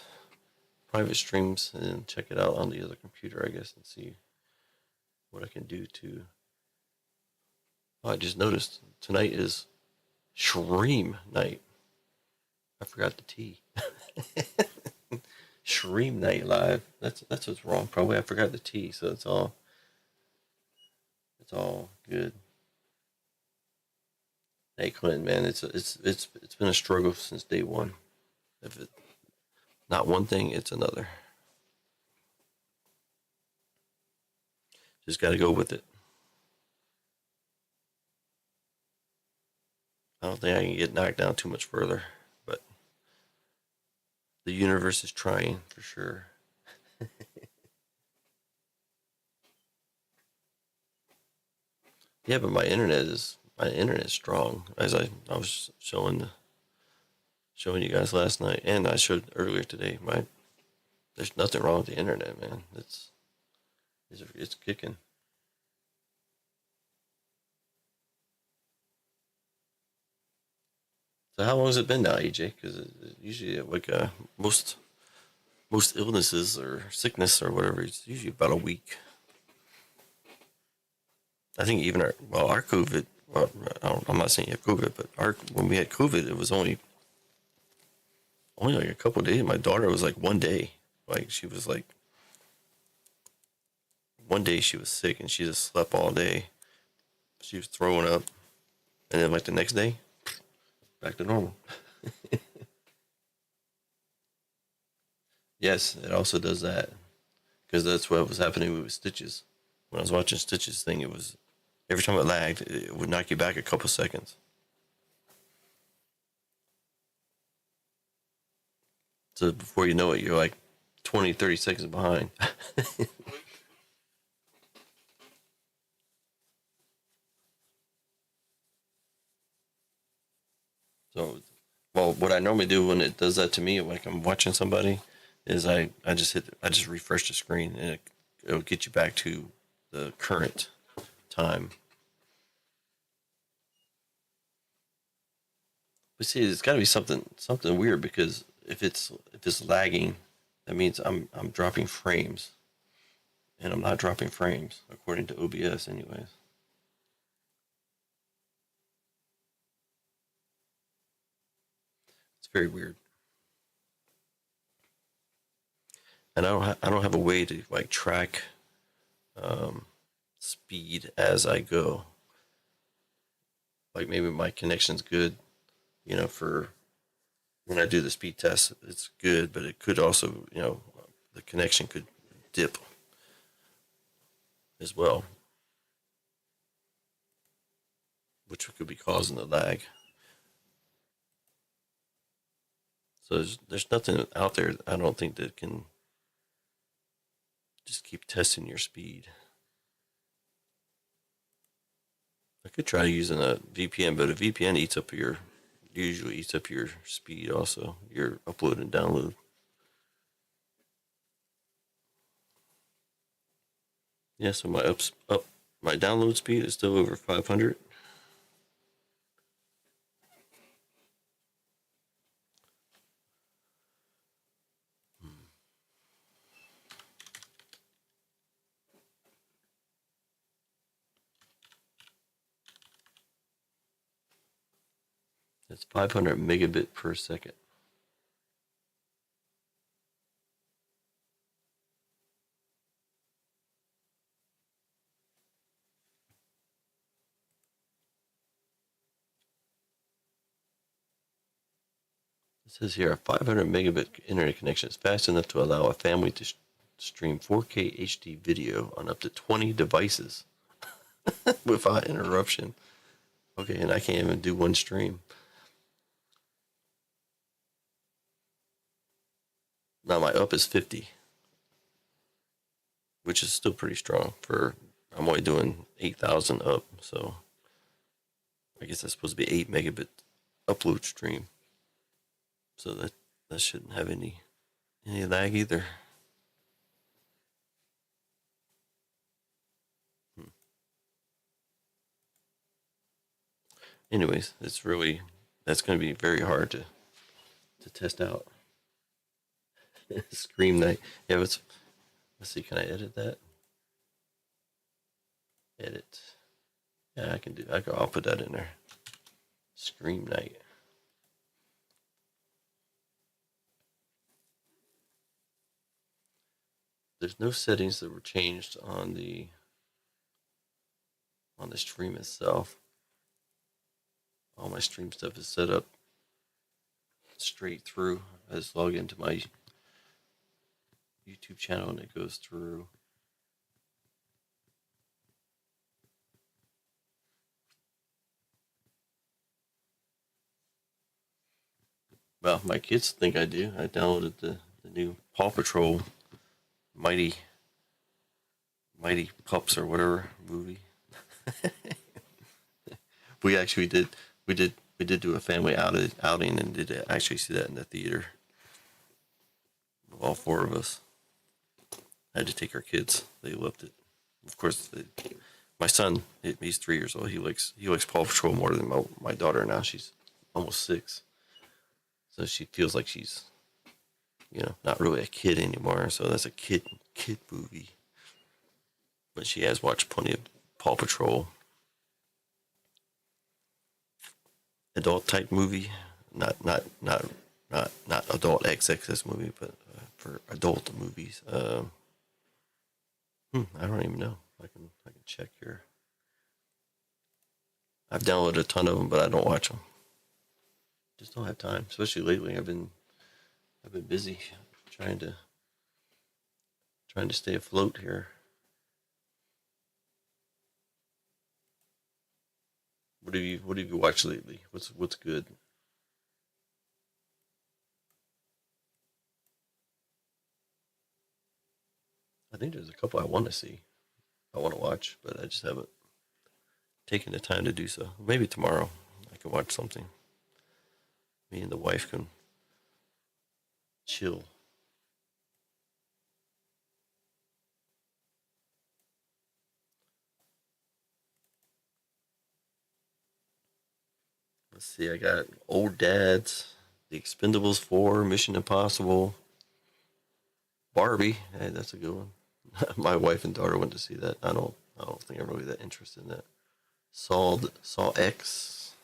streams and check it out on the other computer, I guess, and see what I can do to. Oh, I just noticed tonight is Shreem night. I forgot the T. Shreem night live. That's what's wrong. Probably I forgot the T, so it's all good. Hey Clinton, man, it's been a struggle since day one. If it not one thing, it's another. Just got to go with it. I don't think I can get knocked down too much further, but the universe is trying for sure. Yeah, but my internet is strong. As I was showing you guys last night, and I showed earlier today. There's nothing wrong with the internet, man. It's kicking. So how long has it been now, AJ? Because usually like most illnesses or sickness or whatever, it's usually about a week. I think even our COVID. Well, I'm not saying you have COVID, but when we had COVID, it was only only like a couple of days. My daughter was like one day. Like she was like one day she was sick and she just slept all day. She was throwing up, and then like the next day, back to normal. Yes, it also does that because that's what was happening with Stitches. When I was watching Stitches thing, it was every time it lagged, it would knock you back a couple seconds. So before you know it, you're like 20, 30 seconds behind. So, well, what I normally do when it does that to me, like I'm watching somebody, is I just refresh the screen and it'll get you back to the current time. But see, it's got to be something weird because if it's lagging, that means I'm dropping frames, and I'm not dropping frames according to OBS, anyways. It's very weird, and I don't have a way to like track um, speed as I go. Like maybe my connection's good, for when I do the speed test, it's good, but it could also, the connection could dip as well, which could be causing the lag. So there's nothing out there, I don't think, that can just keep testing your speed. I could try using a VPN, but a VPN usually eats up your speed also, your upload and download. Yeah, so my download speed is still over 500. That's 500 megabit per second. It says here a 500 megabit internet connection is fast enough to allow a family to stream 4K HD video on up to 20 devices without interruption. Okay, and I can't even do one stream. Now my up is 50, which is still pretty strong for I'm only doing 8,000 up, so I guess that's supposed to be 8 megabit upload stream. So that shouldn't have any lag either. Hmm. Anyways, that's going to be very hard to test out. Scream night. Yeah, let's see. Can I edit that? Edit. Yeah, I can do. I'll put that in there. Scream night. There's no settings that were changed on the stream itself. All my stream stuff is set up straight through. I just log into my YouTube channel and it goes through. Well, my kids think I do. I downloaded the new Paw Patrol Mighty Pups or whatever movie. we actually did we did do a family outing and did actually see that in the theater. All four of us. I had to take our kids. They loved it. Of course, my son, he's 3 years old. He likes Paw Patrol more than my daughter now. She's almost 6, so she feels like she's not really a kid anymore. So that's a kid movie. But she has watched plenty of Paw Patrol. Adult type movie, not Not adult XXS movie, but for adult movies. I don't even know. I can check here. I've downloaded a ton of them, but I don't watch them. Just don't have time. Especially lately, I've been busy trying to trying to stay afloat here. What have you watched lately? What's good? I think there's a couple I want to see. I want to watch, but I just haven't taken the time to do so. Maybe tomorrow I can watch something. Me and the wife can chill. Let's see. I got Old Dads, The Expendables 4, Mission Impossible, Barbie. Hey, that's a good one. My wife and daughter went to see that. I don't think I'm really that interested in that. Saw X,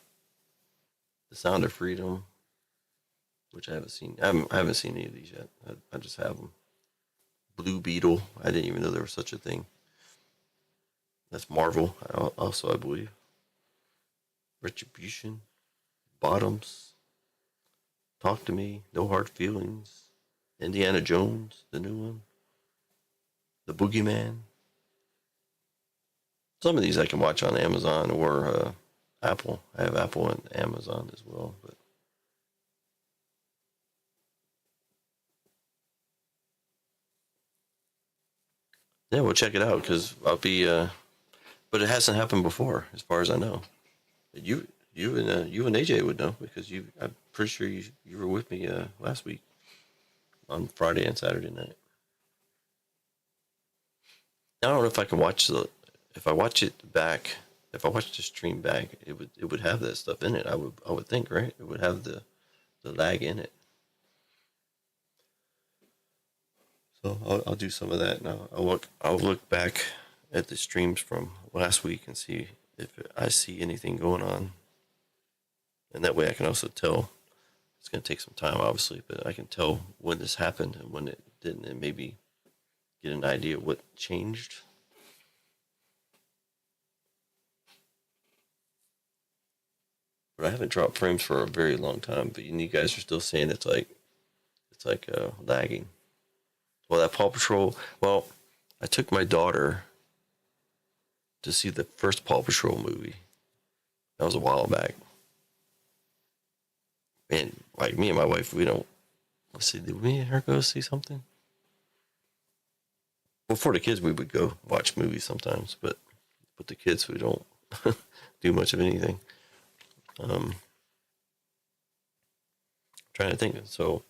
The Sound of Freedom, which I haven't seen. I haven't seen any of these yet. I just have them. Blue Beetle. I didn't even know there was such a thing. That's Marvel. Also, I believe. Retribution. Bottoms. Talk to Me. No Hard Feelings. Indiana Jones, the new one. The Boogeyman. Some of these I can watch on Amazon or Apple. I have Apple and Amazon as well. But yeah, we'll check it out because I'll be. But it hasn't happened before, as far as I know. You, you and AJ would know because you. I'm pretty sure you were with me last week on Friday and Saturday night. I don't know if I can watch the. If I watch it back, if I watch the stream back, it would have that stuff in it. I would think, right? It would have the lag in it. So I'll do some of that, and I'll look back at the streams from last week and see if I see anything going on, and that way I can also tell. It's going to take some time, obviously, but I can tell when this happened and when it didn't, and maybe get an idea of what changed. But I haven't dropped frames for a very long time. But you guys are still saying it's like lagging. Well, that Paw Patrol. Well, I took my daughter to see the first Paw Patrol movie. That was a while back, and like me and my wife, we don't. Let's see, did we and her go see something? Well, for the kids, we would go watch movies sometimes, but with the kids, we don't do much of anything. Um, Trying to think. So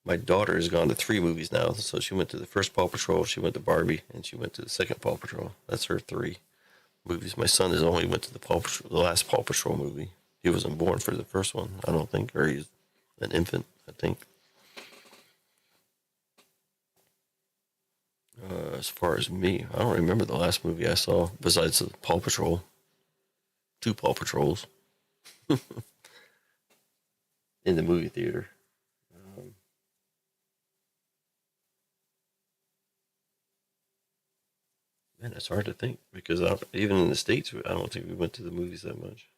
my daughter has gone to three movies now. So she went to the first Paw Patrol, she went to Barbie, and she went to the second Paw Patrol. That's her three movies. My son has only went to the last Paw Patrol movie. He wasn't born for the first one, I don't think, or he's an infant, I think. As far as me, I don't remember the last movie I saw besides the Paw Patrol. Two Paw Patrols in the movie theater. Um, Man, it's hard to think because even in the states, I don't think we went to the movies that much.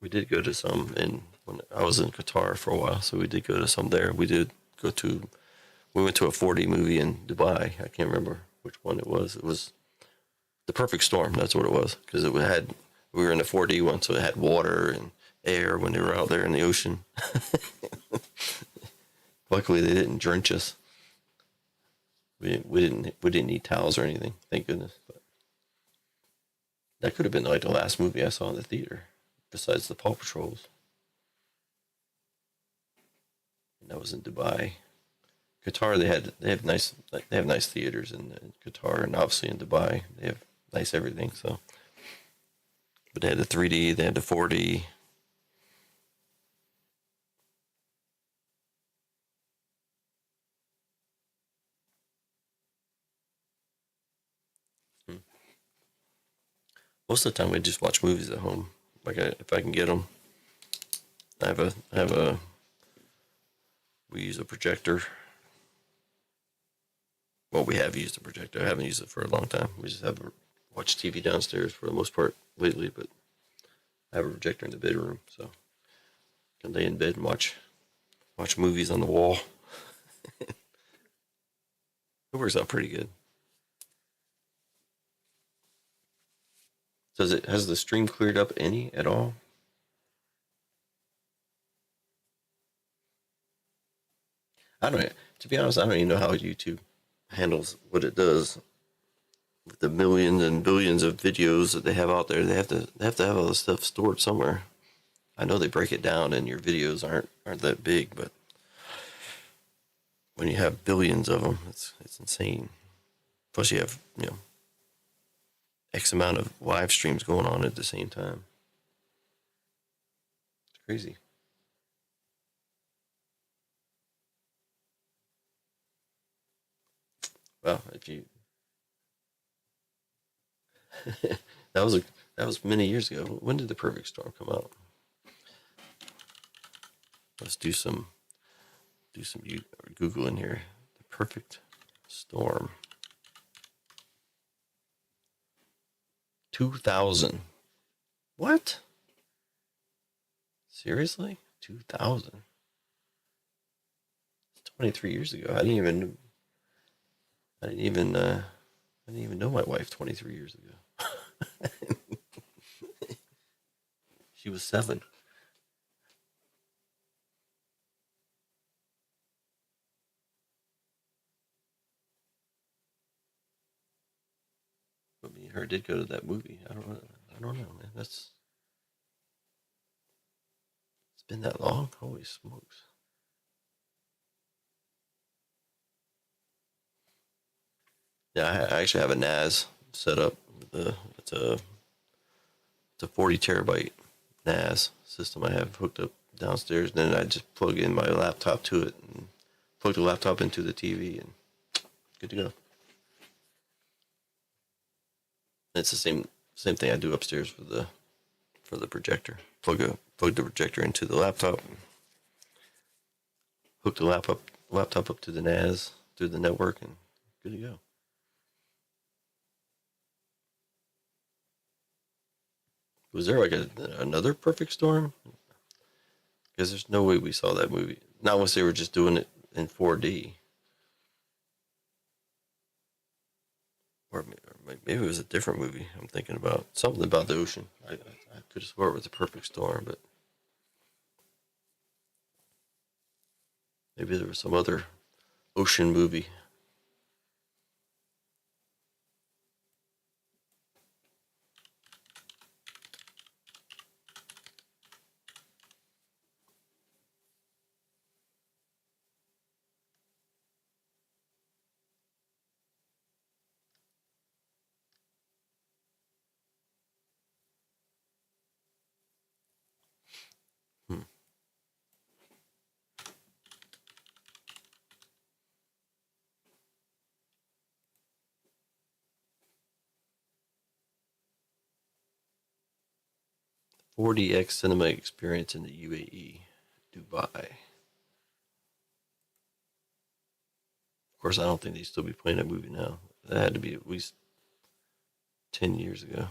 We did go to some in when I was in Qatar for a while, so we did go to some there. We did go to. We went to a 4D movie in Dubai. I can't remember which one it was. It was The Perfect Storm. That's what it was because it had. We were in a 4D one, so it had water and air when they were out there in the ocean. Luckily, they didn't drench us. We didn't need towels or anything. Thank goodness. But that could have been like the last movie I saw in the theater, besides the Paw Patrols. And that was in Dubai. Qatar, they have nice theaters in Qatar, and obviously in Dubai they have nice everything. So, but they had the 3D, they had the 4D. Most of the time, we just watch movies at home. If I can get them, I have a. We use a projector. Well, we have used a projector. I haven't used it for a long time. We just have watch TV downstairs for the most part lately, but I have a projector in the bedroom, so I can lay in bed and watch movies on the wall. It works out pretty good. Has the stream cleared up any at all? I don't. To be honest, I don't even know how YouTube handles what it does with the millions and billions of videos that they have out there. They have to have all this stuff stored somewhere. I know they break it down, and your videos aren't that big, but when you have billions of them, it's insane. Plus, you have X amount of live streams going on at the same time. It's crazy. Well, if you that was a that was many years ago. When did the Perfect Storm come out? Let's do some Google in here. The Perfect Storm. 2000. What? Seriously? 2000. It's 23 years ago. I didn't even I didn't even know my wife 23 years ago. She was 7. But me and her did go to that movie. I don't know, man. It's been that long. Holy smokes! Yeah, I actually have a NAS set up. It's a 40 terabyte NAS system I have hooked up downstairs. Then I just plug in my laptop to it and plug the laptop into the TV and good to go. It's the same thing I do upstairs for the projector. Plug the projector into the laptop, hook the laptop up to the NAS through the network, and good to go. Was there like another Perfect Storm? Because there's no way we saw that movie. Not unless they were just doing it in 4D, or maybe it was a different movie. I'm thinking about something about the ocean. I could have swore it was a Perfect Storm, but maybe there was some other ocean movie. Hmm. 4DX cinema experience in the UAE, Dubai. Of course, I don't think they'd still be playing that movie now. That had to be at least 10 years ago.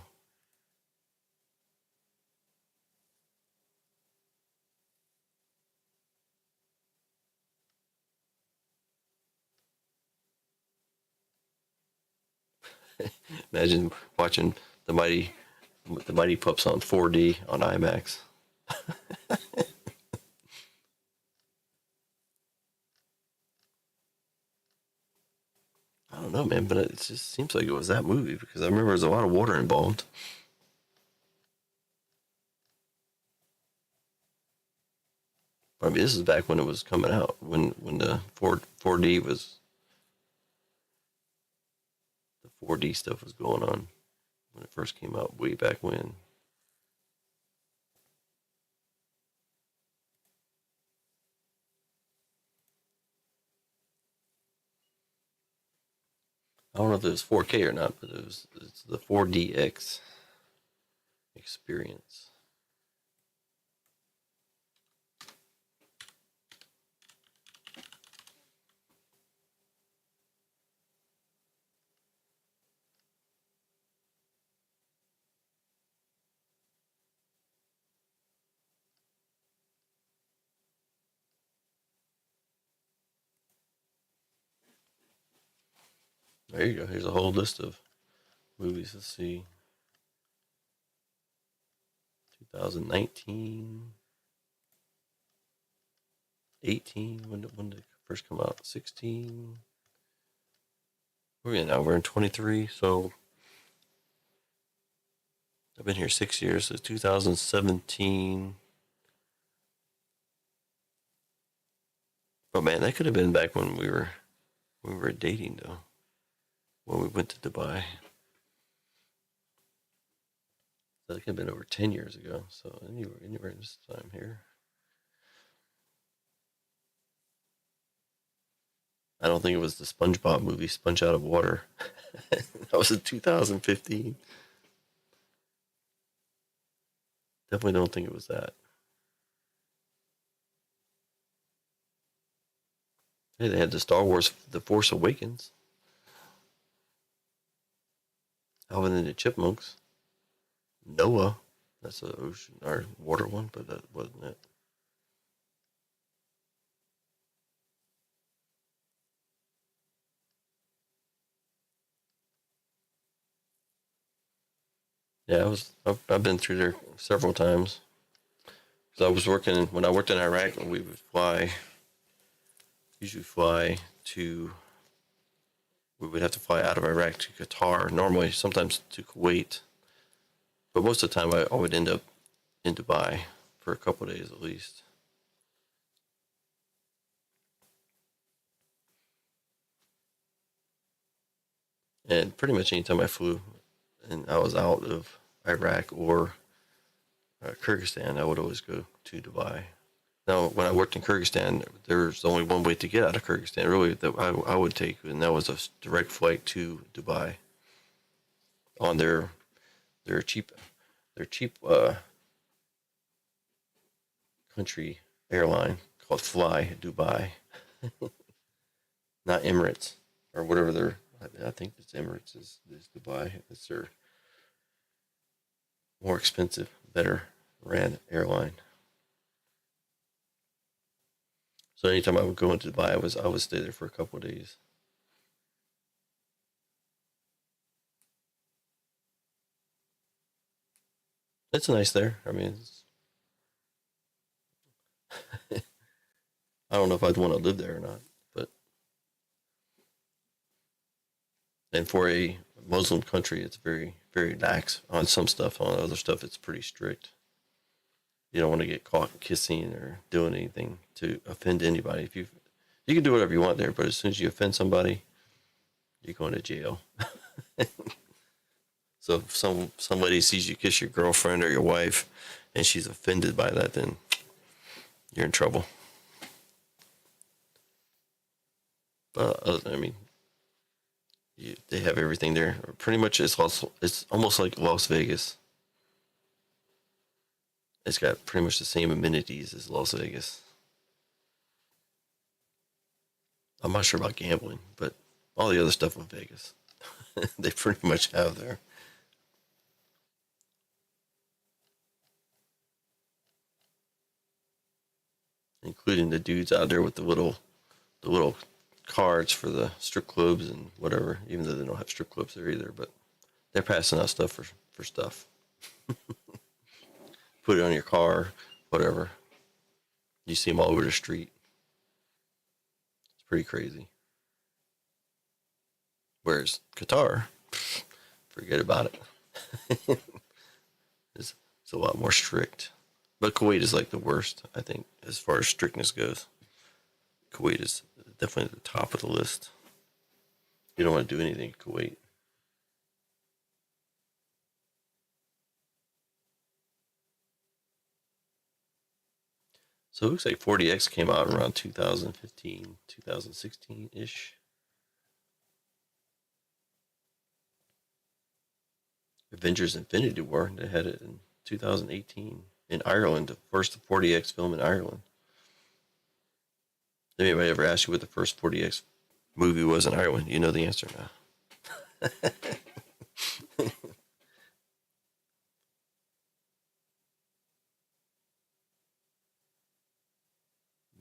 Imagine watching the mighty the Mighty Pups on 4D on IMAX. I don't know, man, but it just seems like it was that movie because I remember there's a lot of water involved. I mean, this is back when it was coming out, when the 4D was the 4D stuff was going on when it first came out way back when. I don't know if it was 4K or not, but it's the 4DX. experience. There you go. Here's a whole list of movies. Let's see. 2019, 18. When did it first come out? 16. We're in 23. So I've been here 6 years. So 2017. Oh man, that could have been back when we were dating though. When we went to Dubai. That could have been over 10 years ago. So anywhere in this time here. I don't think it was the SpongeBob movie, Sponge Out of Water. That was in 2015. Definitely don't think it was that. Hey, they had the Star Wars The Force Awakens. Alvin and the Chipmunks. Noah. That's a ocean or water one, but that wasn't it. Yeah, I've been through there several times. Because I was working when I worked in Iraq, we would usually fly to. We would have to fly out of Iraq to Qatar. Normally, sometimes to Kuwait, but most of the time I would end up in Dubai for a couple of days at least. And pretty much anytime I flew and I was out of Iraq or Kyrgyzstan, I would always go to Dubai. Now, when I worked in Kyrgyzstan, there's only one way to get out of Kyrgyzstan, really, that I would take, and that was a direct flight to Dubai on their cheap their cheap country airline called Fly Dubai, not Emirates or whatever their. I think it's Emirates is Dubai. It's their more expensive, better ran airline. So anytime I would go into Dubai, I would stay there for a couple of days. It's nice there. I mean, I don't know if I'd want to live there or not, but and for a Muslim country, it's very very lax on some stuff. On other stuff, it's pretty strict. You don't want to get caught kissing or doing anything to offend anybody. If you can do whatever you want there, but as soon as you offend somebody, you're going to jail. So if somebody sees you kiss your girlfriend or your wife, and she's offended by that, then you're in trouble. But I mean, they have everything there. Pretty much, it's almost like Las Vegas. It's got pretty much the same amenities as Las Vegas. I'm not sure about gambling, but all the other stuff in Vegas, they pretty much have there. Including the dudes out there with the little cards for the strip clubs and whatever, even though they don't have strip clubs there either, but they're passing out stuff for stuff. Put it on your car, whatever. You see them all over the street. It's pretty crazy. Whereas Qatar, forget about it. It's a lot more strict. But Kuwait is like the worst, I think, as far as strictness goes. Kuwait is definitely at the top of the list. You don't want to do anything in Kuwait. So it looks like 40X came out around 2015, 2016 ish. Avengers Infinity War. They had it in 2018 in Ireland, the first 40X film in Ireland. Did anybody ever ask you what the first 40X movie was in Ireland? You know the answer now.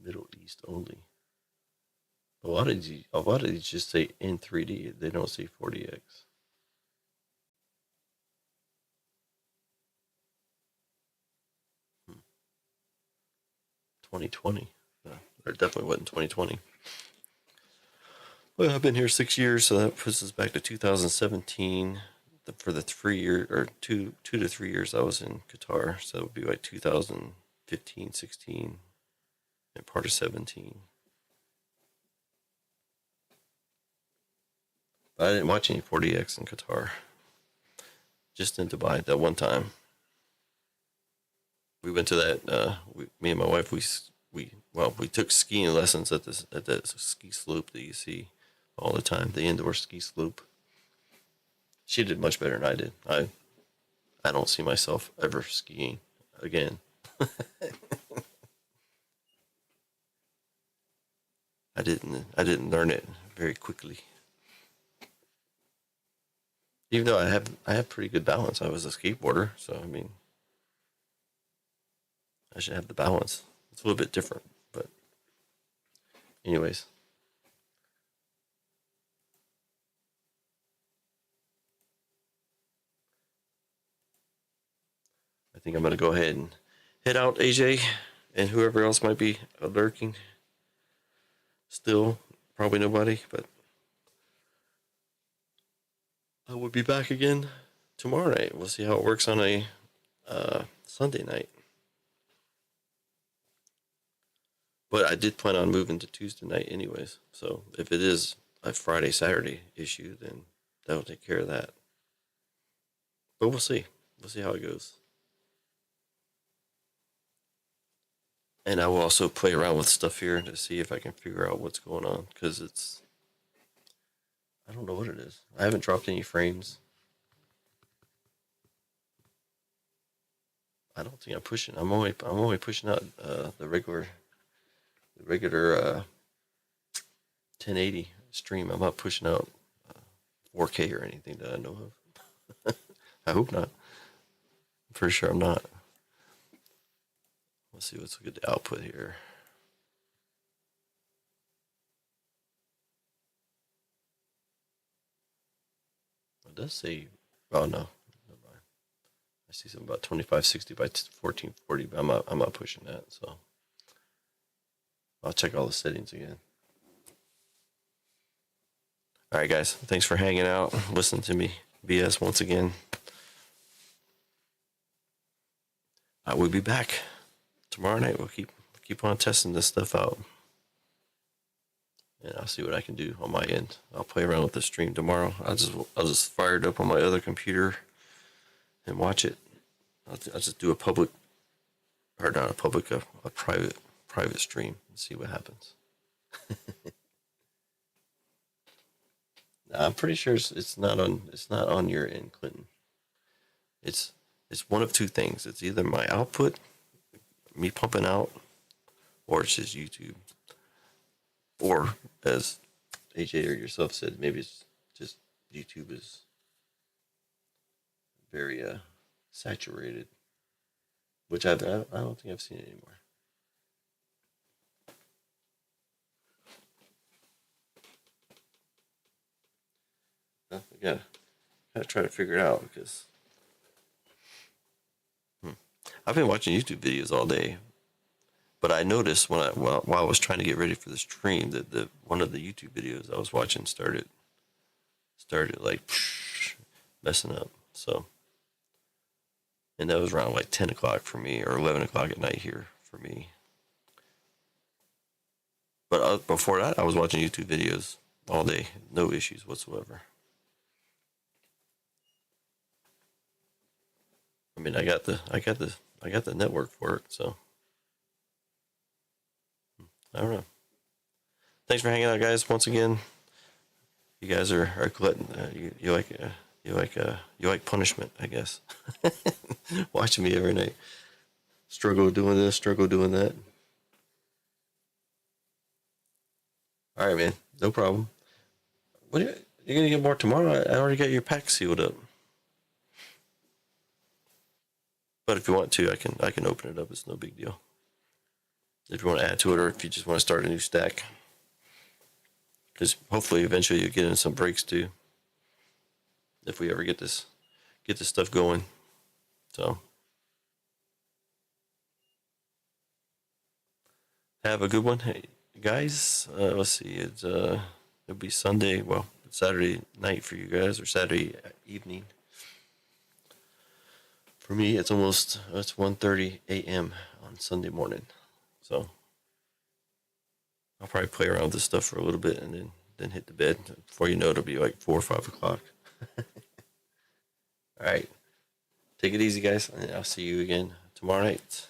Middle East only. A lot of these just say in 3D. They don't say 40X. 2020. Or definitely wasn't 2020. Well, I've been here 6 years, so that puts us back to 2017. For the 3 year or 2 to 3 years I was in Qatar, so it would be like 2015, 16, and part of 17. But I didn't watch any 40X in Qatar. Just in Dubai that one time. We went to that. Me and my wife, we took skiing lessons at that ski slope that you see all the time, the indoor ski slope. She did much better than I did. I don't see myself ever skiing again. I didn't learn it very quickly. Even though I have pretty good balance. I was a skateboarder, so I mean I should have the balance. It's a little bit different, but anyways. I think I'm gonna go ahead and head out, AJ, and whoever else might be lurking. Still, probably nobody, but I will be back again tomorrow night. We'll see how it works on a Sunday night. But I did plan on moving to Tuesday night anyways. So if it is a Friday, Saturday issue, then that'll take care of that. But we'll see. We'll see how it goes. And I will also play around with stuff here to see if I can figure out what's going on. Because I don't know what it is. I haven't dropped any frames. I don't think I'm pushing. I'm only pushing out the regular 1080 stream. I'm not pushing out 4K or anything that I know of. I hope not. I'm pretty sure I'm not. Let's see what's a good output here. It does say, oh no, I see something about 2560 by 1440, but I'm not pushing that, so I'll check all the settings again. All right, guys, thanks for hanging out, listening to me BS once again. I will be back tomorrow night. We'll keep on testing this stuff out, and I'll see what I can do on my end. I'll play around with the stream tomorrow. I'll just fire it up on my other computer and watch it. I'll just do a public, or not a public, a private stream and see what happens. I'm pretty sure it's not on your end, Clinton. It's one of two things. It's either my output, me pumping out, or it's just YouTube. Or as AJ or yourself said, maybe it's just YouTube is very saturated, which I don't think I've seen it anymore. I gotta try to figure it out because I've been watching YouTube videos all day, but I noticed while I was trying to get ready for the stream that one of the YouTube videos I was watching started like messing up. So, and that was around like 10 o'clock for me, or 11 o'clock at night here for me. But before that, I was watching YouTube videos all day, no issues whatsoever. I mean, I got the network for it, so I don't know. Thanks for hanging out, guys. Once again, you guys are glutton. You like you like punishment, I guess. Watching me every night. Struggle doing this, struggle doing that. All right, man. No problem. What are you gonna get more tomorrow? I already got your pack sealed up. But if you want to, I can open it up. It's no big deal. If you want to add to it, or if you just want to start a new stack, because hopefully eventually you get in some breaks too. If we ever get this stuff going, so have a good one, hey guys. Let's see, it'll be Sunday. Well, it's Saturday night for you guys, or Saturday evening. For me, it's 1:30 a.m. on Sunday morning. So I'll probably play around with this stuff for a little bit and then hit the bed. Before you know, it'll be like 4 or 5 o'clock. All right, take it easy, guys. And I'll see you again tomorrow night.